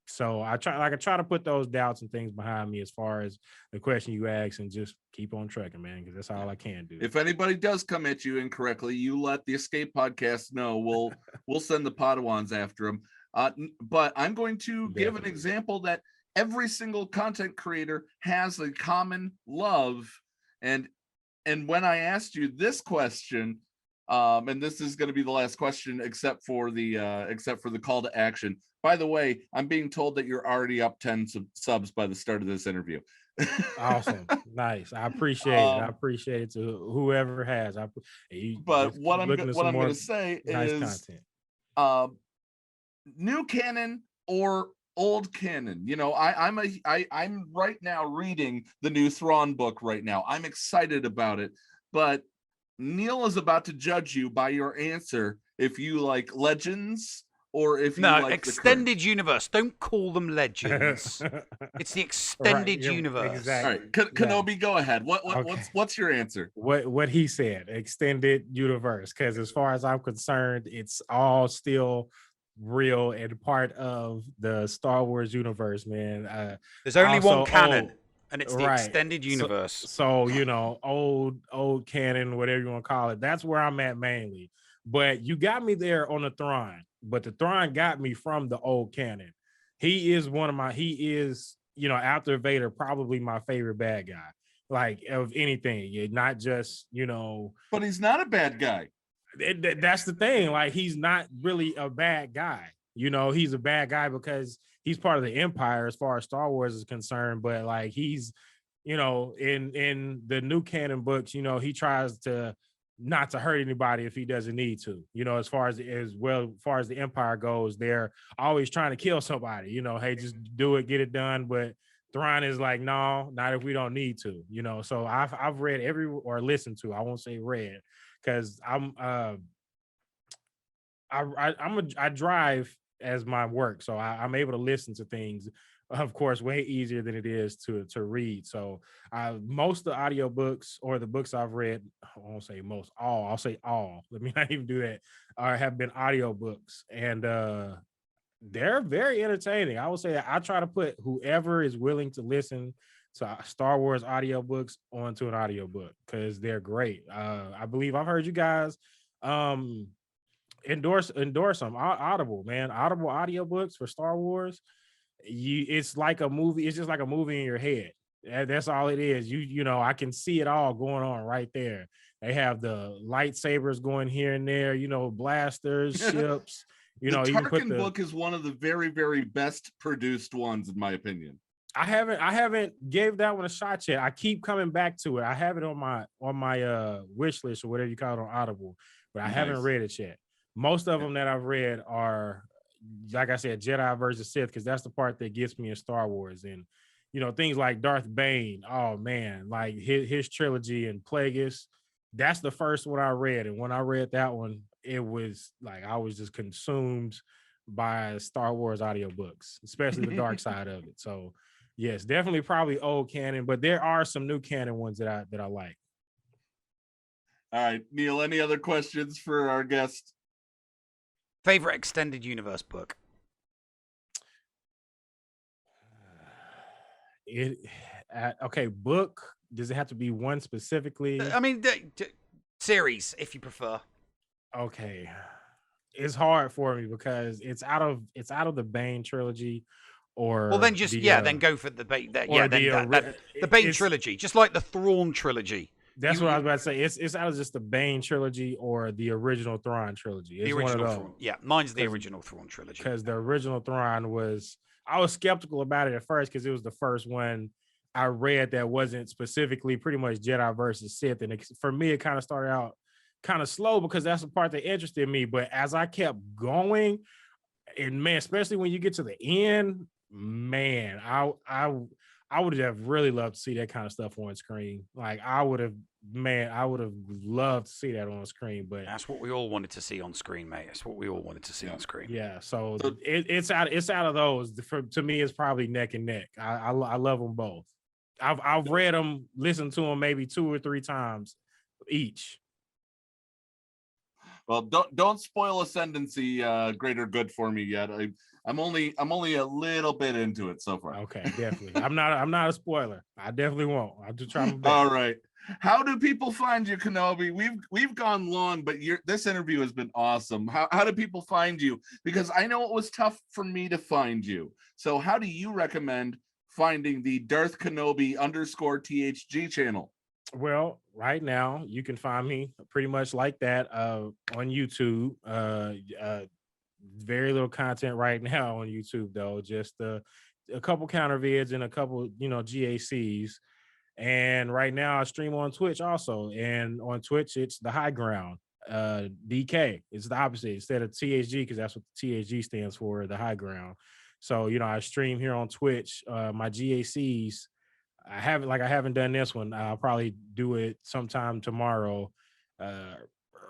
L: so I try to put those doubts and things behind me as far as the question you asked, and just keep on trucking, man, because that's all I can do.
C: If anybody does come at you incorrectly, you let the Escape Podcast know. We'll send the Padawans after them. But I'm going to give an example that every single content creator has a common love. And when I asked you this question, and this is going to be the last question except for the call to action. By the way, I'm being told that you're already up 10 subs by the start of this interview.
L: Awesome. Nice. I appreciate it. I appreciate it to whoever has.
C: But what I'm going to say
L: nice
C: is
L: content.
C: New canon or old canon. I'm right now reading the new Thrawn book right now. I'm excited about it, but Neil is about to judge you by your answer if you like Legends or if you like
D: extended universe. Don't call them Legends. It's the extended universe.
L: Exactly.
C: All right, Kenobi, go ahead. What's your answer?
L: What he said, extended universe, because as far as I'm concerned, it's all still real and part of the Star Wars universe, man.
D: There's only one canon. And it's the extended universe.
L: So old canon, whatever you want to call it. That's where I'm at mainly. But you got me there on the Thrawn. But the Thrawn got me from the old canon. He is after Vader, probably my favorite bad guy. Like of anything, not just,
C: But he's not a bad guy.
L: That's the thing. Like he's not really a bad guy. He's a bad guy because he's part of the Empire as far as Star Wars is concerned, but like he's, in the new canon books, he tries to not to hurt anybody if he doesn't need to, as far as the Empire goes, they're always trying to kill somebody, hey, just do it, get it done. But Thrawn is like, no, not if we don't need to, so I've read or listened to, I won't say read, because I'm I drive as my work, so I'm able to listen to things, of course, way easier than it is to read. So most of the audiobooks or the books I've read, I won't say most, all, I'll say all. Let me not even do that. Have been audiobooks, and they're very entertaining. I would say I try to put whoever is willing to listen to Star Wars audiobooks onto an audiobook because they're great. I believe I've heard you guys endorse them. Audible, man. Audible audiobooks for Star Wars. It's like a movie. It's just like a movie in your head. That's all it is. You know, I can see it all going on right there. They have the lightsabers going here and there, you know, blasters, ships. You know,
C: the
L: you can put
C: Tarkin book is one of the very, very best produced ones, in my opinion.
L: I haven't gave that one a shot yet. I keep coming back to it. I have it on my wish list or whatever you call it on Audible, but I haven't read it yet. Most of them that I've read are, like I said, Jedi versus Sith, because that's the part that gets me in Star Wars. And you know, things like Darth Bane. Oh man, like his trilogy and Plagueis. That's the first one I read, and when I read that one, it was like I was just consumed by Star Wars audiobooks, especially the dark side of it. So yes, definitely probably old canon, but there are some new canon ones that I like.
C: All right, Neil, any other questions for our guest?
D: Favorite extended universe book?
L: Okay, book. Does it have to be one specifically?
D: I mean, series, if you prefer.
L: Okay, it's hard for me because it's out of the Bane trilogy, or
D: well, then just then go for the Bane. The Bane trilogy, just like the Thrawn trilogy.
L: That's what I was about to say. It's out of just the Bane trilogy or the original Thrawn trilogy. It's
D: the original
L: one of
D: Thrawn. Yeah, mine's the original Thrawn trilogy.
L: Because the original Thrawn I was skeptical about it at first because it was the first one I read that wasn't specifically pretty much Jedi versus Sith. And for me, it kind of started out kind of slow because that's the part that interested me. But as I kept going, and man, especially when you get to the end, man, I would have really loved to see that kind of stuff on screen. Like I would have loved to see that on screen. But
D: that's what we all wanted to see on screen, mate. That's what we all wanted to see on screen.
L: Yeah. So it's out of those. To me, it's probably neck and neck. I love them both. I've read them, listened to them maybe 2 or 3 times each.
C: Well, don't spoil Ascendancy greater good for me yet. I'm only a little bit into it so far.
L: Okay, definitely. I'm not a spoiler. I definitely won't. I'll just try my best.
C: All right. How do people find you, Kenobi? We've gone long, but this interview has been awesome. How do people find you? Because I know it was tough for me to find you. So how do you recommend finding the Darth Kenobi _THG channel?
L: Well, right now you can find me pretty much like that on YouTube. Very little content right now on YouTube though, just a couple counter vids and a couple, GACs. And right now I stream on Twitch also, and on Twitch it's the High Ground. DK, it's the opposite instead of THG, because that's what the THG stands for, the High Ground. So I stream here on Twitch. My GACs, I haven't done this one. I'll probably do it sometime tomorrow,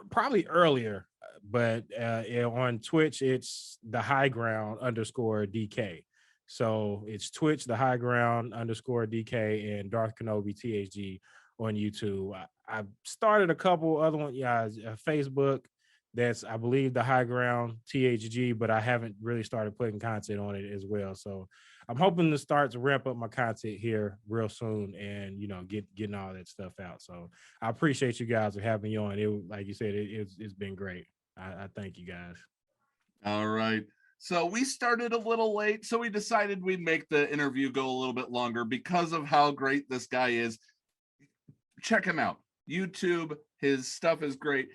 L: probably earlier. But on Twitch, it's the High Ground _DK. So it's Twitch, the High Ground _DK, and Darth Kenobi THG on YouTube. I've started a couple other ones. Yeah, Facebook. That's, I believe, the High Ground THG, but I haven't really started putting content on it as well. So I'm hoping to start to ramp up my content here real soon, and getting all that stuff out. So I appreciate you guys for having me on. It, like you said, it's been great. I thank you guys.
C: All right. So we started a little late, so we decided we'd make the interview go a little bit longer because of how great this guy is. Check him out. YouTube, his stuff is great.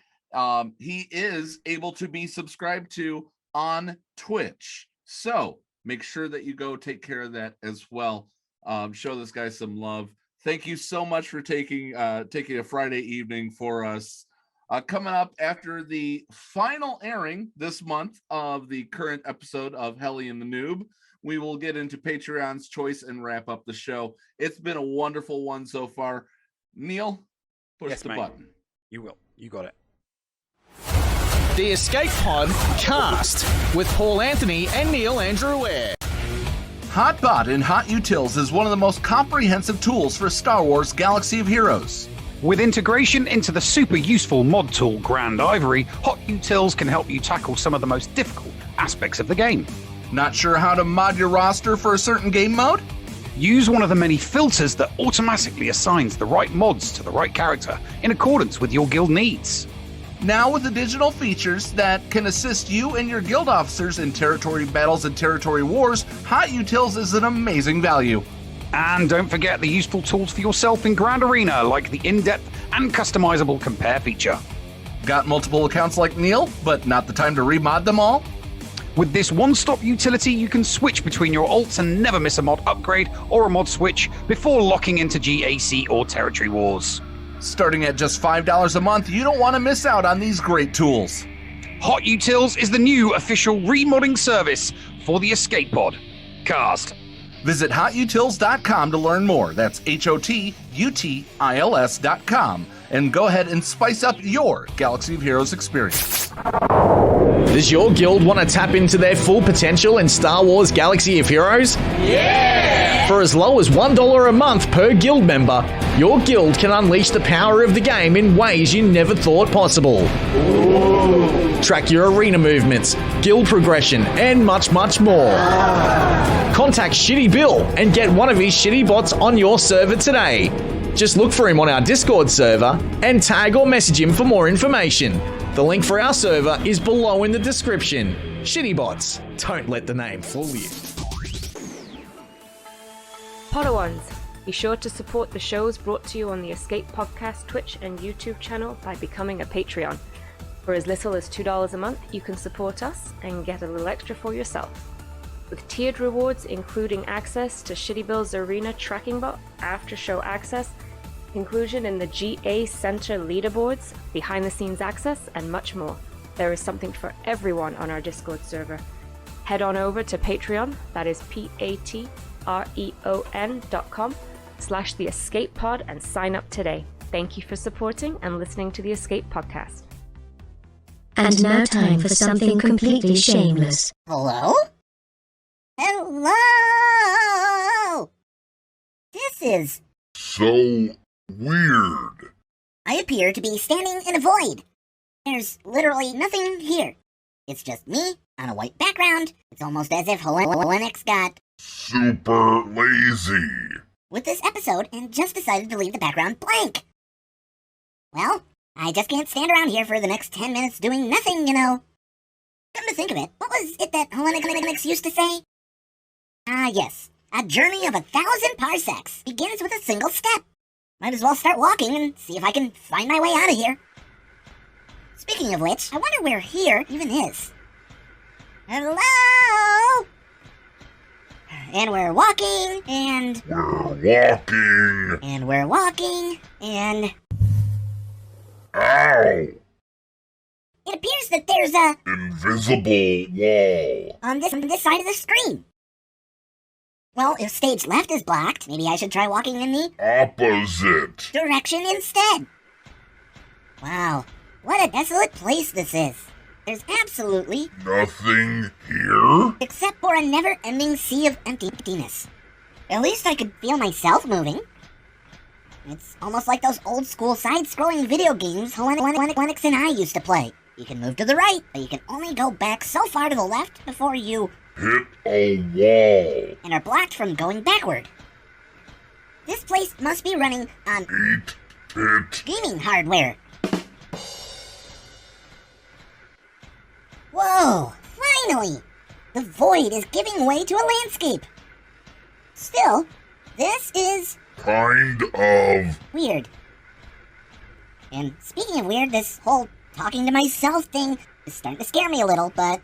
C: He is able to be subscribed to on Twitch. So make sure that you go take care of that as well. Show this guy some love. Thank you so much for taking a Friday evening for us. Coming up after the final airing this month of the current episode of Helly and the Noob, we will get into Patreon's choice and wrap up the show. It's been a wonderful one so far. Neil, push the button.
D: You will. You got it.
B: the Escape Pod Cast with Paul Anthony and Neil Andrew Ware.
C: HotBot in HotUtils is one of the most comprehensive tools for Star Wars Galaxy of Heroes.
D: With integration into the super useful mod tool Grand Ivory, HotUtils can help you tackle some of the most difficult aspects of the game.
C: Not sure how to mod your roster for a certain game mode?
D: Use one of the many filters that automatically assigns the right mods to the right character in accordance with your guild needs.
C: Now with additional features that can assist you and your guild officers in territory battles and territory wars, HotUtils is an amazing value.
D: And don't forget the useful tools for yourself in Grand Arena, like the in-depth and customizable compare feature.
C: Got multiple accounts like Neil, but not the time to remod them all?
D: With this one-stop utility, you can switch between your alts and never miss a mod upgrade or a mod switch before locking into GAC or Territory Wars.
C: Starting at just $5 a month, you don't want to miss out on these great tools.
D: HotUtils is the new official remodding service for the Escape Pod Cast.
C: Visit HotUtils.com to learn more. That's HotUtils.com. And go ahead and spice up your Galaxy of Heroes experience.
J: Does your guild want to tap into their full potential in Star Wars Galaxy of Heroes?
E: Yeah!
J: For as low as $1 a month per guild member, your guild can unleash the power of the game in ways you never thought possible. Ooh. Track your arena movements, guild progression, and much, much more. Contact ShittyBill and get one of his shitty bots on your server today. Just look for him on our Discord server and tag or message him for more information. The link for our server is below in the description. Shitty bots, don't let the name fool you.
G: Podawans, be sure to support the shows brought to you on the Escape Podcast Twitch and YouTube channel by becoming a Patreon. For as little as $2 a month, you can support us and get a little extra for yourself. With tiered rewards including access to ShittyBill's Arena Tracking Bot, after-show access, inclusion in the GA Center leaderboards, behind-the-scenes access, and much more. There is something for everyone on our Discord server. Head on over to Patreon, that is patreon.com/The Escape Pod, and sign up today. Thank you for supporting and listening to the Escape Podcast.
K: And now time for something completely shameless.
M: Hello? Hello? This is
N: so weird.
M: I appear to be standing in a void. There's literally nothing here. It's just me on a white background. It's almost as if Linux got
N: super lazy
M: with this episode and just decided to leave the background blank. Well, I just can't stand around here for the next 10 minutes doing nothing, you know. Come to think of it, what was it that Linux used to say? Yes. A journey of 1,000 parsecs begins with a single step. Might as well start walking and see if I can find my way out of here. Speaking of which, I wonder where here even is. Hello? And we're walking, and
N: we're walking,
M: and we're walking, and
N: ow!
M: It appears that there's a
N: invisible wall
M: on this side of the screen. Well, if stage left is blocked, maybe I should try walking in the
N: opposite
M: direction instead. Wow, what a desolate place this is. There's absolutely
N: nothing here
M: except for a never-ending sea of emptiness. At least I could feel myself moving. It's almost like those old-school side-scrolling video games Linux and I used to play. You can move to the right, but you can only go back so far to the left before you
N: hit a wall
M: and are blocked from going backward. This place must be running on
N: 8-bit
M: gaming hardware. Whoa, finally! The void is giving way to a landscape. Still, this is
N: kind of
M: weird. And speaking of weird, this whole talking to myself thing is starting to scare me a little, but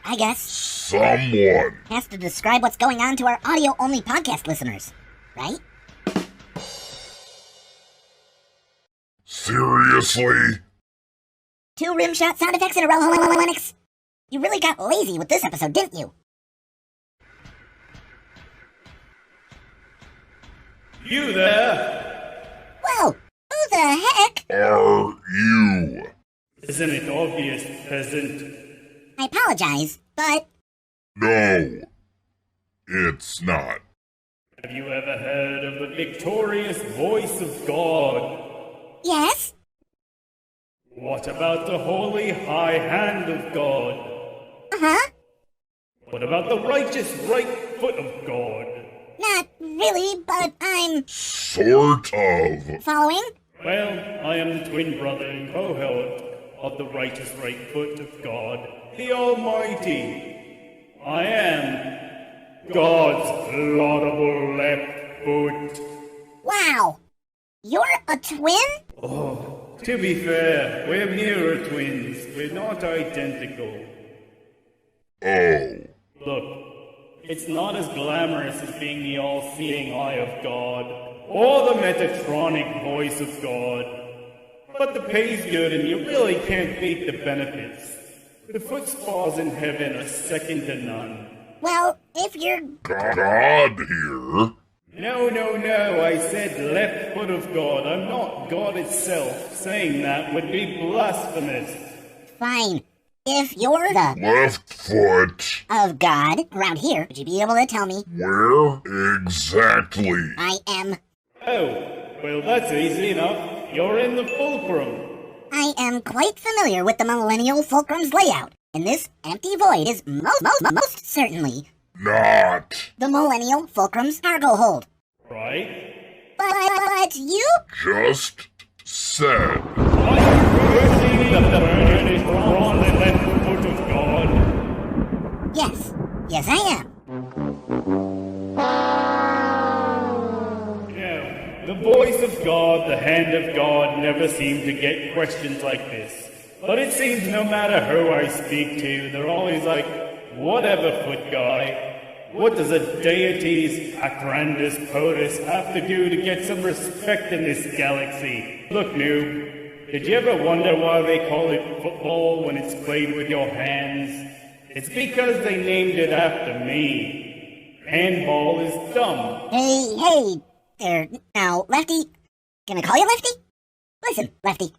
M: I guess
N: someone
M: has to describe what's going on to our audio-only podcast listeners, right?
N: Seriously?
M: 2 rimshot sound effects in a row, Linux. You really got lazy with this episode, didn't you?
O: You there?
M: Whoa, who the heck
N: are you?
O: Isn't it obvious, peasant?
M: I apologize, but...
N: No, it's not.
O: Have you ever heard of the victorious voice of God?
M: Yes?
O: What about the holy high hand of God?
M: Uh-huh.
O: What about the righteous right foot of God?
M: Not really, but I'm...
N: Sort of.
M: Following?
O: Well, I am the twin brother and co-herald of the righteous right foot of God, the Almighty. I am God's laudable left foot.
M: Wow! You're a twin?
O: Oh, to be fair, we're mirror twins. We're not identical.
N: Oh.
O: Look, it's not as glamorous as being the all-seeing eye of God, or the Metatronic voice of God. But the pay's good and you really can't beat the benefits. The foot spas in heaven are second to none.
M: Well, if you're...
N: God here.
O: No, I said left foot of God. I'm not God itself. Saying that would be blasphemous.
M: Fine. If you're the...
N: Left foot.
M: Of God around here, would you be able to tell me...
N: Where exactly?
M: I am...
O: Oh, well that's easy enough. You're in the fulcrum.
M: I am quite familiar with the Millennial Fulcrum's layout, and this empty void is most certainly...
N: Not.
M: The Millennial Fulcrum's cargo hold.
O: Right?
M: But you...
N: Just said.
O: Are you reversing the burning from the left foot of God?
M: Yes. Yes, I am.
O: The voice of God, the hand of God, never seem to get questions like this. But it seems no matter who I speak to, they're always like, whatever, foot guy. What does a deity's agrandus potus have to do to get some respect in this galaxy? Look, noob, did you ever wonder why they call it football when it's played with your hands? It's because they named it after me. Handball is dumb.
M: Hey, there. Now, Lefty. Can I call you Lefty? Listen, Lefty.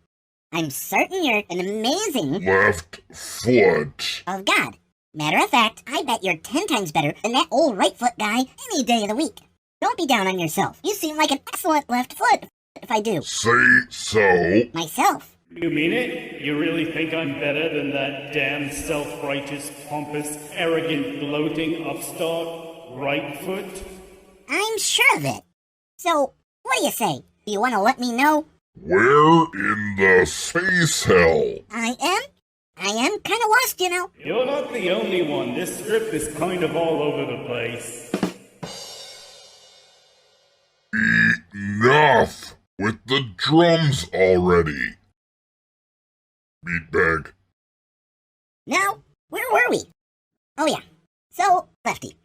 M: I'm certain you're an amazing...
N: Left foot.
M: Of God. Matter of fact, I bet you're 10 times better than that old right foot guy any day of the week. Don't be down on yourself. You seem like an excellent left foot, if I do.
N: Say so.
M: Myself.
O: You mean it? You really think I'm better than that damn self-righteous, pompous, arrogant, gloating upstart right foot?
M: I'm sure of it. So, what do you say? Do you want to let me know?
N: Where in the space hell?
M: I am kind of lost, you know.
O: You're not the only one. This script is kind of all over the place.
N: Enough with the drums already. Meatbag.
M: Now, where were we? Oh yeah. So, Lefty.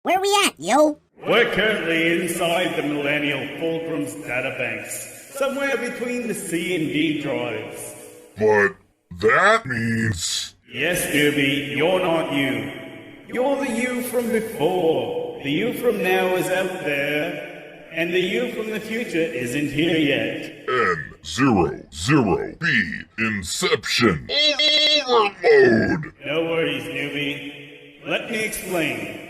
M: Where we at, yo?
O: We're currently inside the Millennial Fulcrum's databanks. Somewhere between the C and D drives.
N: But that means...
O: Yes, Doobie, you're not you. You're the you from before. The you from now is out there. And the you from the future isn't here yet.
N: N00B Inception Overload.
O: No worries, newbie. Let me explain.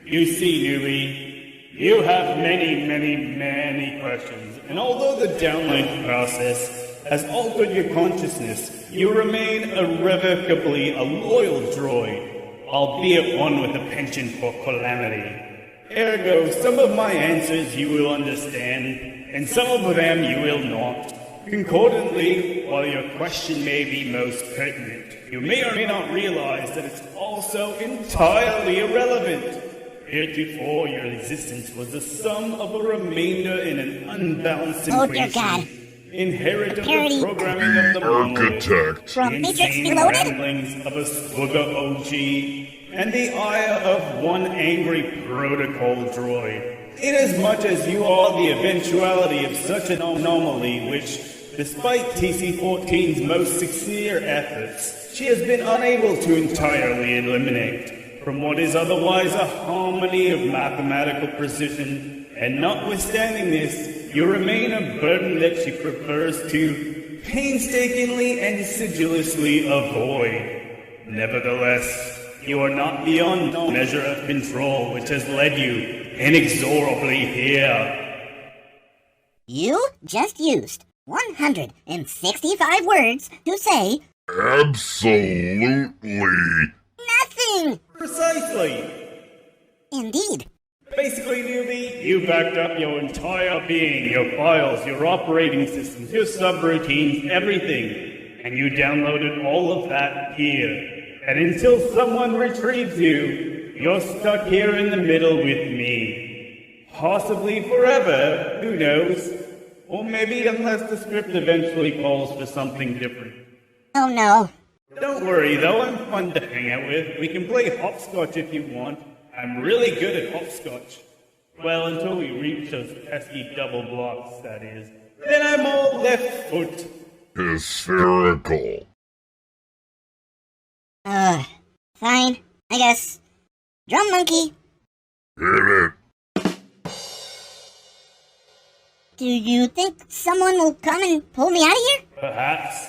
O: You see, newbie, you have many questions. And although the download process has altered your consciousness, you remain irrevocably a loyal droid, albeit one with a penchant for calamity. Ergo, some of my answers you will understand, and some of them you will not. Concordantly, while your question may be most pertinent, you may or may not realize that it's also entirely irrelevant. Heretofore, your existence was the sum of a remainder in an unbalanced equation. Inherent of the programming of the
N: architect.
M: From Matrix
O: insane
M: Reloaded?
O: ramblings of a SWGOH, and the ire of one angry protocol droid. Inasmuch as you are the eventuality of such an anomaly which, despite TC-14's most sincere efforts, she has been unable to entirely eliminate from what is otherwise a harmony of mathematical precision, and notwithstanding this, you remain a burden that she prefers to painstakingly and sedulously avoid. Nevertheless, you are not beyond the measure of control which has led you inexorably here.
M: You just used 165 words to say
N: Absolutely
M: nothing.
O: Precisely.
M: Indeed.
O: Basically, newbie, you backed up your entire being, your files, your operating systems, your subroutines, everything. And you downloaded all of that here. And until someone retrieves you, you're stuck here in the middle with me. Possibly forever, who knows? Or maybe unless the script eventually calls for something different.
M: Oh no.
O: Don't worry though, I'm fun to hang out with. We can play hopscotch if you want. I'm really good at hopscotch. Well, until we reach those pesky double blocks, that is. Then I'm all left foot.
N: hysterical.
M: Fine, I guess. Drum monkey.
N: Hit it.
M: Do you think someone will come and pull me out of here?
O: Perhaps.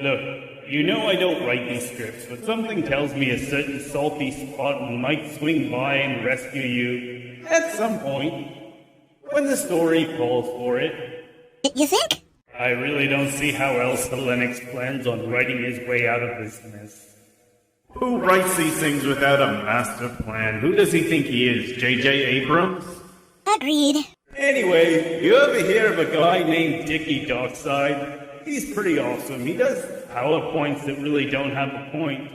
O: Look, you know I don't write these scripts, but something tells me a certain salty spot might swing by and rescue you at some point, when the story calls for it.
M: You think?
O: I really don't see how else the Lennox plans on writing his way out of this mess. Who writes these things without a master plan? Who does he think he is, J.J. Abrams?
M: Agreed.
O: Anyway, you ever hear of a guy named Dickie Dockside? He's pretty awesome. He does PowerPoints that really don't have a point.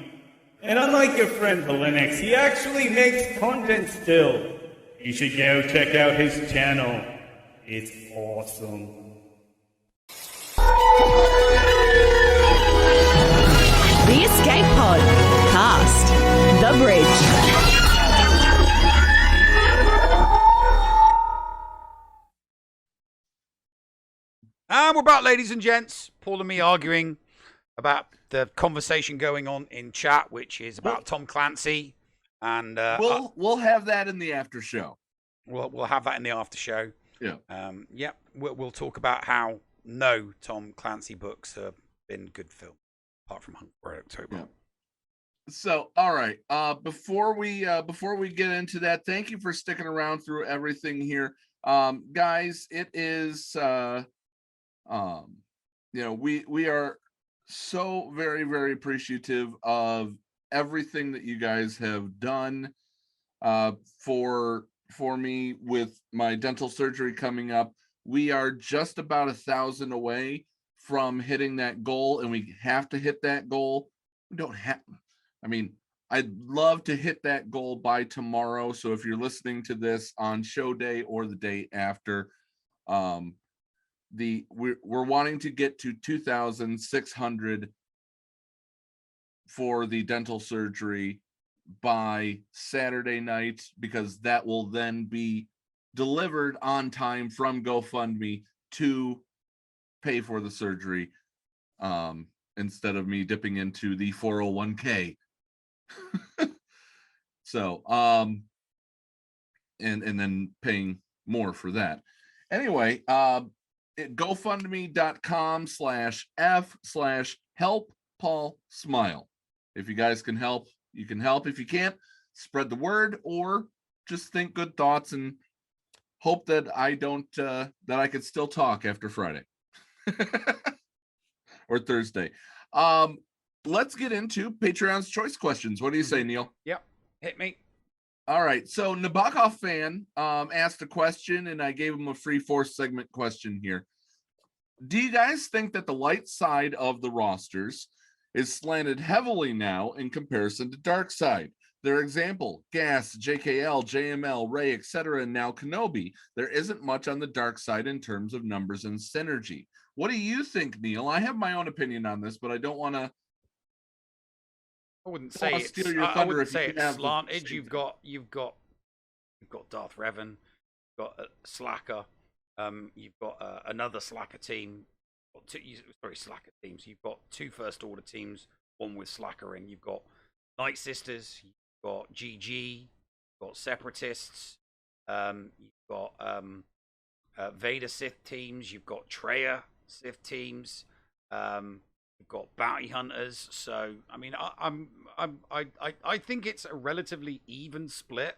O: And unlike your friend Lennox, he actually makes content still. You should go check out his channel. It's awesome.
E: The Escape Pod. Cast. The Bridge.
D: And we're back, ladies and gents. Paul and me arguing about the conversation going on in chat, which is about Tom Clancy. And
C: we'll have that in the after show.
D: We'll have that in the after show.
C: Yeah.
D: We'll talk about how no Tom Clancy books have been good film, apart from Hunt for October.
C: Yeah. So, all right. Before we get into that, thank you for sticking around through everything here, guys. It is we are so very, very appreciative of everything that you guys have done for me with my dental surgery coming up. We are just about 1,000 away from hitting that goal, and we have to hit that goal. We don't have, I mean, I'd love to hit that goal by tomorrow. So if you're listening to this on show day or the day after, we're wanting to get to 2,600 for the dental surgery by Saturday night, because that will then be delivered on time from GoFundMe to pay for the surgery, instead of me dipping into the 401k. So and then paying more for that. Anyway, GoFundMe.com/F/help Paul Smile. If you guys can help, you can help. If you can't, spread the word, or just think good thoughts and hope that I could still talk after Friday or Thursday. Let's get into Patreon's choice questions. What do you say, Neil?
D: Yep, hit me.
C: All right, so Nabokov fan asked a question, and I gave him a free 4th segment question here. Do you guys think that the light side of the rosters is slanted heavily now in comparison to dark side? Their example, Gas, JKL, JML, Ray, etc., and now Kenobi. There isn't much on the dark side in terms of numbers and synergy. What do you think, Neil? I have my own opinion on this, but I don't want to.
D: I wouldn't say it's slanted. You've got Darth Revan, you've got Slacker, you've got another Slacker team. Slacker teams. You've got 2 first order teams, one with Slacker in. You've got Night Sisters. You've got GG. You've got Separatists. You've got Vader Sith teams. You've got Traya Sith teams. We've got bounty hunters. So I mean, I think it's a relatively even split.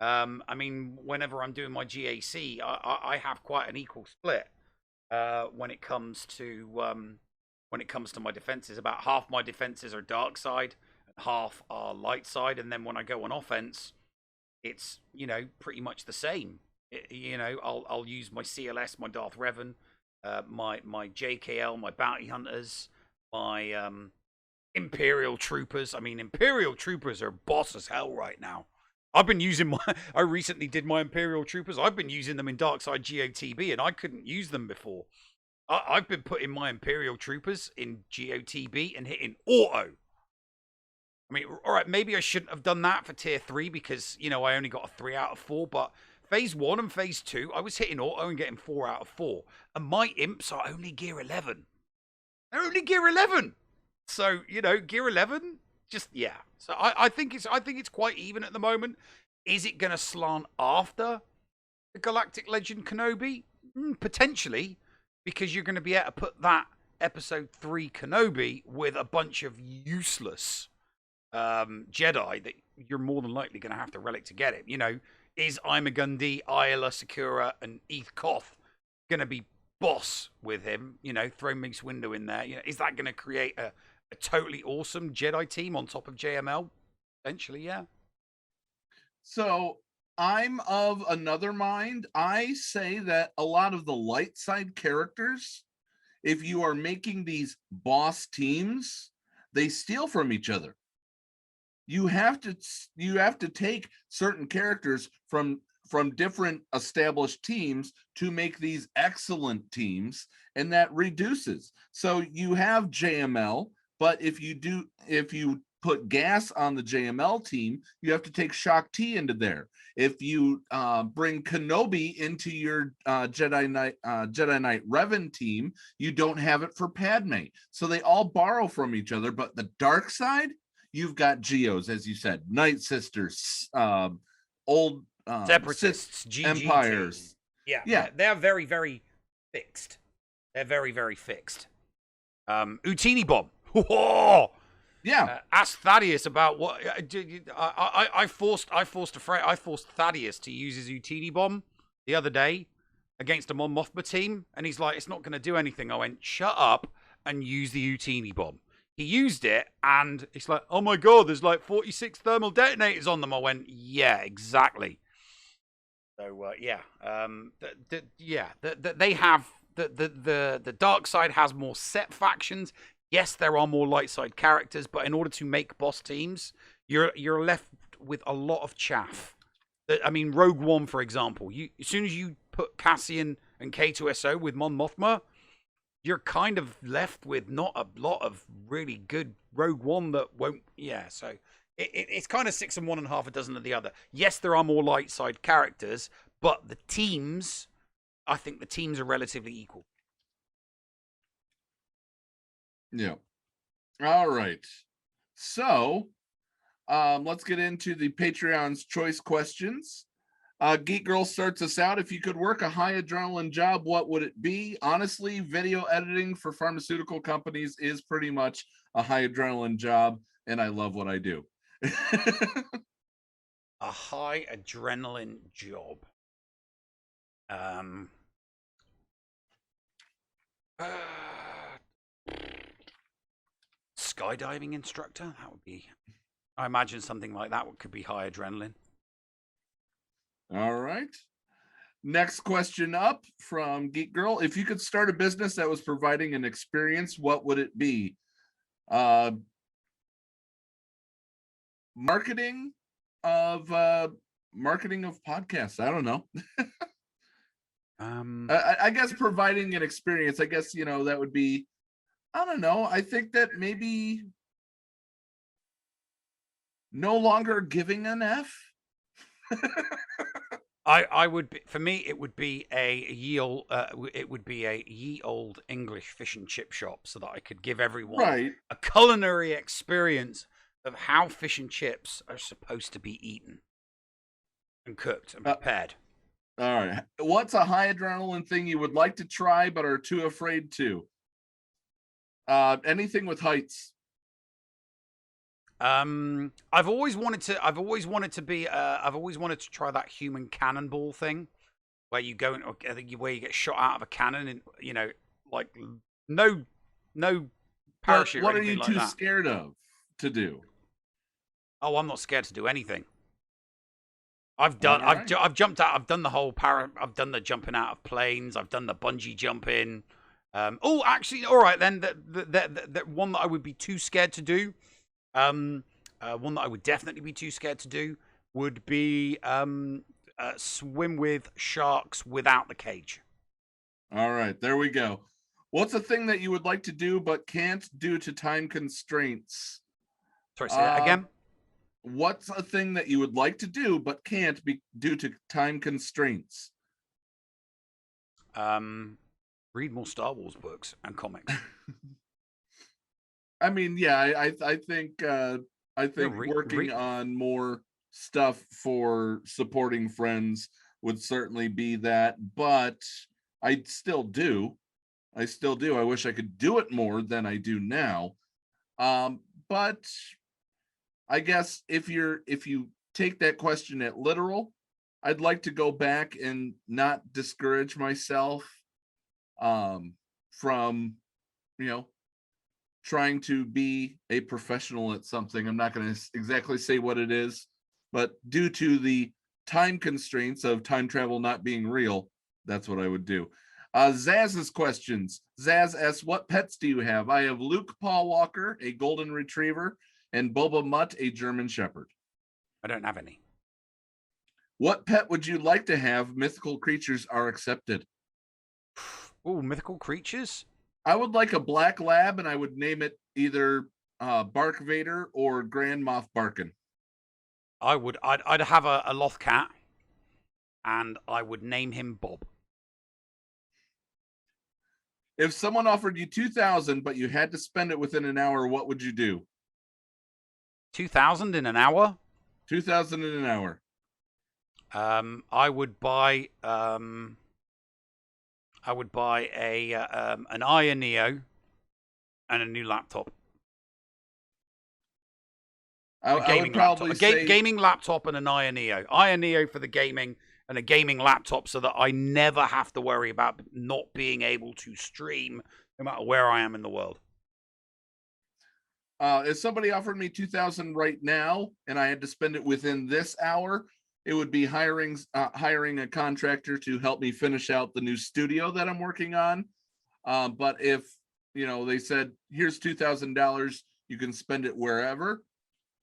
D: I mean, whenever I'm doing my GAC, I have quite an equal split when it comes to my defenses. About half my defenses are dark side, and half are light side, and then when I go on offense, it's pretty much the same. I'll use my CLS, my Darth Revan, my JKL, my bounty hunters, my Imperial troopers. I mean, Imperial troopers are boss as hell right now. I've been using I recently did my Imperial troopers. I've been using them in Darkside GOTB, and I couldn't use them before. I've been putting my Imperial troopers in GOTB and hitting auto. I mean, all right, maybe I shouldn't have done that for tier 3 because, I only got a 3 out of 4. But phase 1 and phase 2, I was hitting auto and getting 4 out of 4. And my imps are only gear 11. They're only gear 11. So, gear 11, just, yeah. So I think it's quite even at the moment. Is it going to slant after the Galactic Legend Kenobi? Potentially, because you're going to be able to put that episode 3 Kenobi with a bunch of useless Jedi that you're more than likely going to have to relic to get it. Is Imagundi, Ayla Sakura, and Eth Koth going to be boss with him? Throw Mace Windu in there. Is that going to create a totally awesome Jedi team on top of JML? Potentially, yeah.
C: So I'm of another mind. I say that a lot of the light side characters, if you are making these boss teams, they steal from each other. You have to take certain characters from different established teams to make these excellent teams, and that reduces. So you have JML, but if you put gas on the JML team, you have to take Shock T into there. If you bring Kenobi into your Jedi Knight Revan team, you don't have it for Padme. So they all borrow from each other. But the dark side, you've got Geos, as you said, Night Sisters, old
D: Separatists,
C: empires.
D: Yeah, they're very, very fixed. They're very, very fixed. Utini Bomb. Whoa!
C: Yeah.
D: Ask Thaddeus about what I forced Thaddeus to use his Utini Bomb the other day against a Mon Mothma team, and he's like, "It's not going to do anything." I went, "Shut up and use the Utini Bomb." He used it, and it's like, "Oh my god, there's like 46 thermal detonators on them." I went, "Yeah, exactly." So they have the dark side has more set factions. Yes, there are more light side characters, but in order to make boss teams, you're left with a lot of chaff. I mean, Rogue One, for example, as soon as you put Cassian and K2SO with Mon Mothma, you're kind of left with not a lot of really good Rogue One that won't. Yeah, so it's kind of 6 and 1 and half a dozen of the other. Yes, there are more light side characters, but the teams, I think the teams are relatively equal.
C: Yeah. All right. So let's get into the Patreon's choice questions. Geek Girl starts us out. If you could work a high adrenaline job, what would it be? Honestly, video editing for pharmaceutical companies is pretty much a high adrenaline job, and I love what I do.
D: A high adrenaline job. Skydiving instructor? That would be, I imagine something like that could be high adrenaline.
C: All right. Next question up from Geek Girl. If you could start a business that was providing an experience, what would it be? Marketing of podcasts. I don't know. I guess providing an experience. I guess, that would be, I don't know. I think that maybe no longer giving an F.
D: I would be, for me, it would be a ye old English fish and chip shop, so that I could give everyone a culinary experience of how fish and chips are supposed to be eaten and cooked and prepared.
C: All right. What's a high adrenaline thing you would like to try but are too afraid to? Anything with heights.
D: I've always wanted to try that human cannonball thing, where you go where you get shot out of a cannon, and like no parachute.
C: What
D: or
C: are you
D: like
C: too
D: that.
C: scared of to do?
D: Oh, I'm not scared to do anything. I've jumped out. I've done the whole I've done the jumping out of planes. I've done the bungee jumping. Oh, actually, all right then. The one that I would be too scared to do. One that I would definitely be too scared to do would be swim with sharks without the cage.
C: All right, there we go. What's a thing that you would like to do but can't due to time constraints?
D: Sorry, say that again.
C: What's a thing that you would like to do but can't be due to time constraints?
D: Read more Star Wars books and comics.
C: I mean, yeah, I think working on more stuff for supporting friends would certainly be that, but I still do. I wish I could do it more than I do now. But I guess if you take that question at literal, I'd like to go back and not discourage myself from, trying to be a professional at something. I'm not going to exactly say what it is, but due to the time constraints of time travel not being real, that's what I would do. Zaz's questions. Zaz asks, what pets do you have? I have Luke Paul Walker, a golden retriever, and Boba Mutt, a German shepherd.
D: I don't have any.
C: What pet would you like to have? Mythical creatures are accepted.
D: Oh, mythical creatures?
C: I would like a black lab, and I would name it either Bark Vader or Grand Moff Barkin.
D: I'd have a loth cat, and I would name him Bob.
C: If someone offered you $2,000, but you had to spend it within an hour, what would you do?
D: 2,000 in an hour?
C: 2,000 in an hour.
D: I would buy an Aya Neo and a new laptop. Gaming laptop and an Aya Neo. Aya Neo for the gaming, and a gaming laptop so that I never have to worry about not being able to stream no matter where I am in the world.
C: If somebody offered me $2,000 right now and I had to spend it within this hour, it would be hiring a contractor to help me finish out the new studio that I'm working on. But if they said, here's $2,000, you can spend it wherever,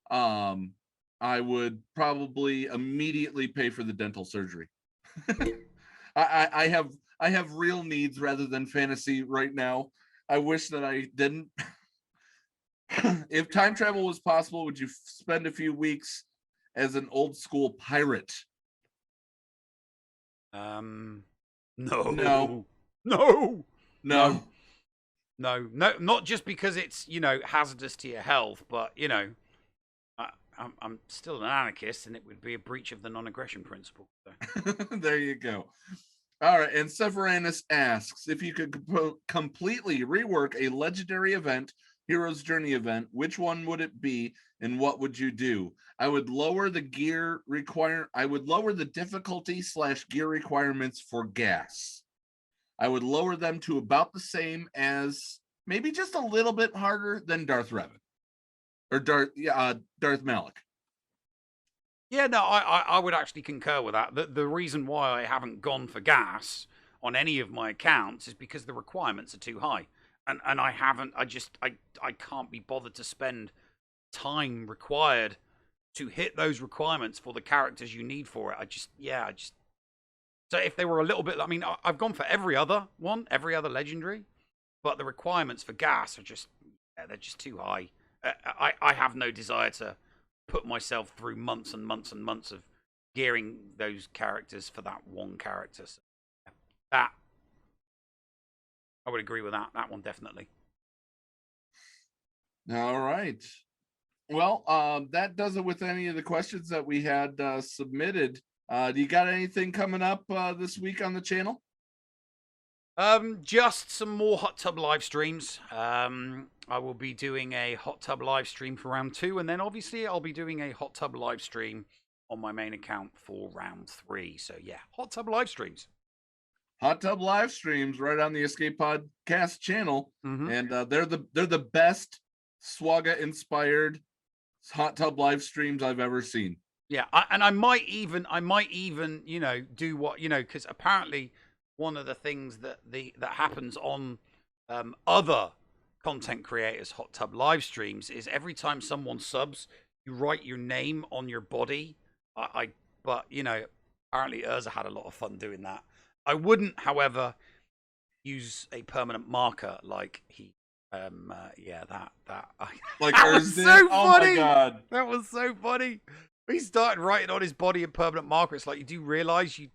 C: I would probably immediately pay for the dental surgery. I have real needs rather than fantasy right now. I wish that I didn't. If time travel was possible, would you spend a few weeks as an old school pirate?
D: No, not just because it's hazardous to your health, but I'm still an anarchist, and it would be a breach of the non-aggression principle. So.
C: There you go. All right, and Severinus asks, if you could completely rework a legendary event, Hero's Journey event, which one would it be, and what would you do? I would lower the difficulty / gear requirements for gas. I would lower them to about the same as, maybe just a little bit harder than Darth Revan or Darth Malak.
D: Yeah, no, I would actually concur with that. The reason why I haven't gone for gas on any of my accounts is because the requirements are too high. And I can't be bothered to spend time required to hit those requirements for the characters you need for it. So if they were a little bit, I've gone for every other legendary, but the requirements for gas are they're just too high. I have no desire to put myself through months and months and months of gearing those characters for that one character. So, that I would agree with that one, definitely.
C: All right. Well, that does it with any of the questions that we had submitted. Do you got anything coming up this week on the channel?
D: Just some more hot tub live streams. I will be doing a hot tub live stream for round 2, and then obviously I'll be doing a hot tub live stream on my main account for round 3. So yeah, hot tub live streams.
C: Hot tub live streams right on the Escape Podcast channel, and they're the best SWGOH inspired hot tub live streams I've ever seen.
D: Yeah, I might even do what because apparently one of the things that happens on other content creators' hot tub live streams is every time someone subs, you write your name on your body. But apparently Urza had a lot of fun doing that. I wouldn't, however, use a permanent marker like he. That
C: like
D: that was so funny.
C: Oh my God,
D: that was so funny. He started writing on his body a permanent marker. It's like, you do realize you're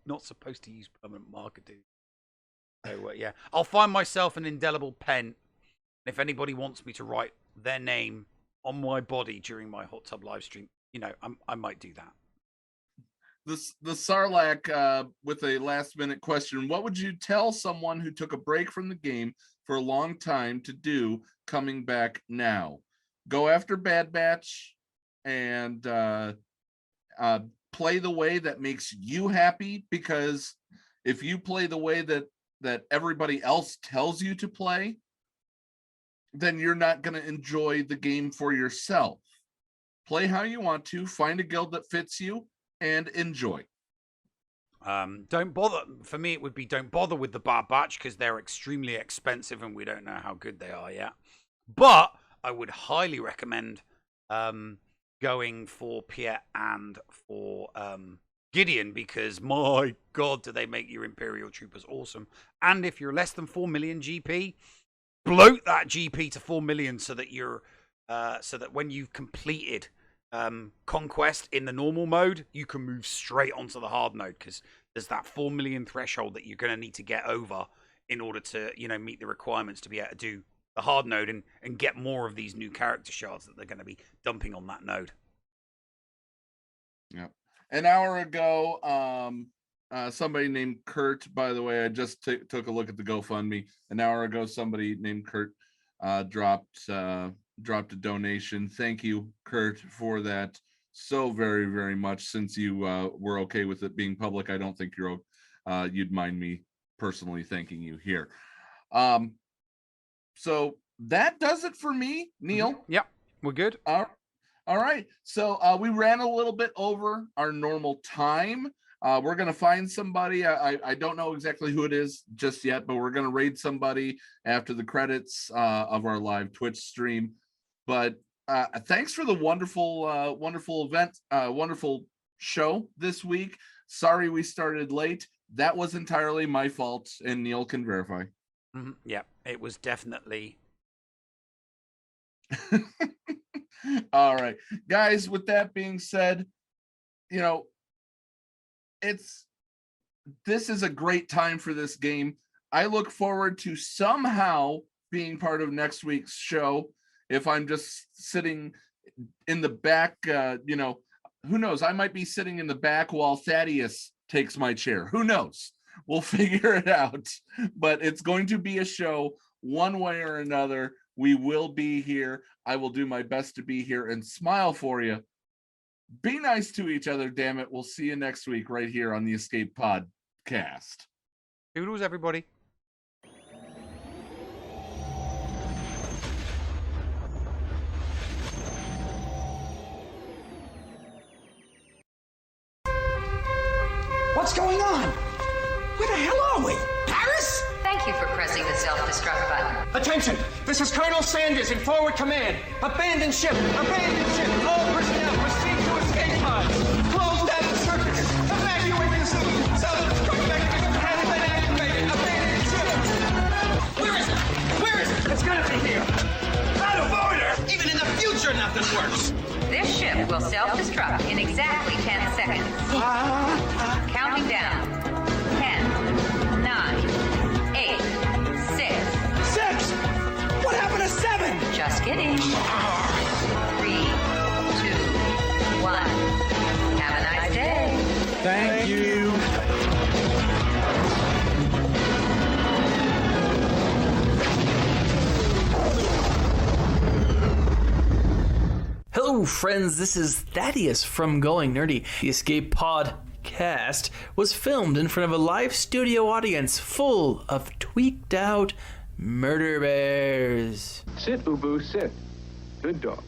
D: not supposed to use permanent marker, dude. So yeah, I'll find myself an indelible pen. If anybody wants me to write their name on my body during my hot tub live stream, I might do that.
C: The Sarlacc with a last minute question: what would you tell someone who took a break from the game for a long time to do coming back now? Go after Bad Batch and play the way that makes you happy, because if you play the way that everybody else tells you to play, then you're not going to enjoy the game for yourself. Play how you want to, find a guild that fits you, and enjoy.
D: Don't bother. For me, it would be don't bother with the Bad Batch because they're extremely expensive and we don't know how good they are yet. But I would highly recommend going for Piet and for Gideon, because my God, do they make your Imperial Troopers awesome. And if you're less than 4 million GP, bloat that GP to 4 million so that you're so that when you've completed Conquest in the normal mode, you can move straight onto the hard mode, because there's that 4 million threshold that you're going to need to get over in order to meet the requirements to be able to do the hard node and get more of these new character shards that they're going to be dumping on that node.
C: Yep. An hour ago, somebody named Kurt, by the way, I just took a look at the GoFundMe. An hour ago, somebody named Kurt dropped a donation. Thank you, Kurt, for that so very, very much. Since you were okay with it being public, I don't think you'd mind me personally thanking you here. So that does it for me, Neil.
D: Yep, we're good.
C: All right. So we ran a little bit over our normal time. We're going to find somebody. I don't know exactly who it is just yet, but we're going to raid somebody after the credits of our live Twitch stream. But thanks for the wonderful event, wonderful show this week. Sorry we started late. That was entirely my fault, and Neil can verify.
D: Yeah, it was definitely.
C: All right, guys, with that being said, this is a great time for this game. I look forward to somehow being part of next week's show. If I'm just sitting in the back, who knows? I might be sitting in the back while Thaddeus takes my chair. Who knows? We'll figure it out. But it's going to be a show one way or another. We will be here. I will do my best to be here and smile for you. Be nice to each other, damn it. We'll see you next week right here on the Escape Podcast.
D: Toodles, everybody.
P: What's going on? Where the hell are we? Paris?
Q: Thank you for pressing the self-destruct button.
P: Attention! This is Colonel Sanders in forward command. Abandon ship! Abandon ship! All personnel proceed to escape pods. Close down the circuits. Evacuate the city. Self-destruct mechanism has been activated. Abandon ship! Where is it? Where is it? It's gonna be here. Out of order! Even in the future, nothing works.
Q: This ship will self-destruct in exactly 10 seconds. Counting down. 10, 9, 8, 6.
P: 6! What happened to 7?
Q: Just kidding. 3, 2, 1. Have a nice day.
J: Thank you.
F: Hello, friends. This is Thaddeus from Going Nerdy. The Escape Podcast was filmed in front of a live studio audience full of tweaked out murder bears.
R: Sit, Boo Boo, sit. Good dog.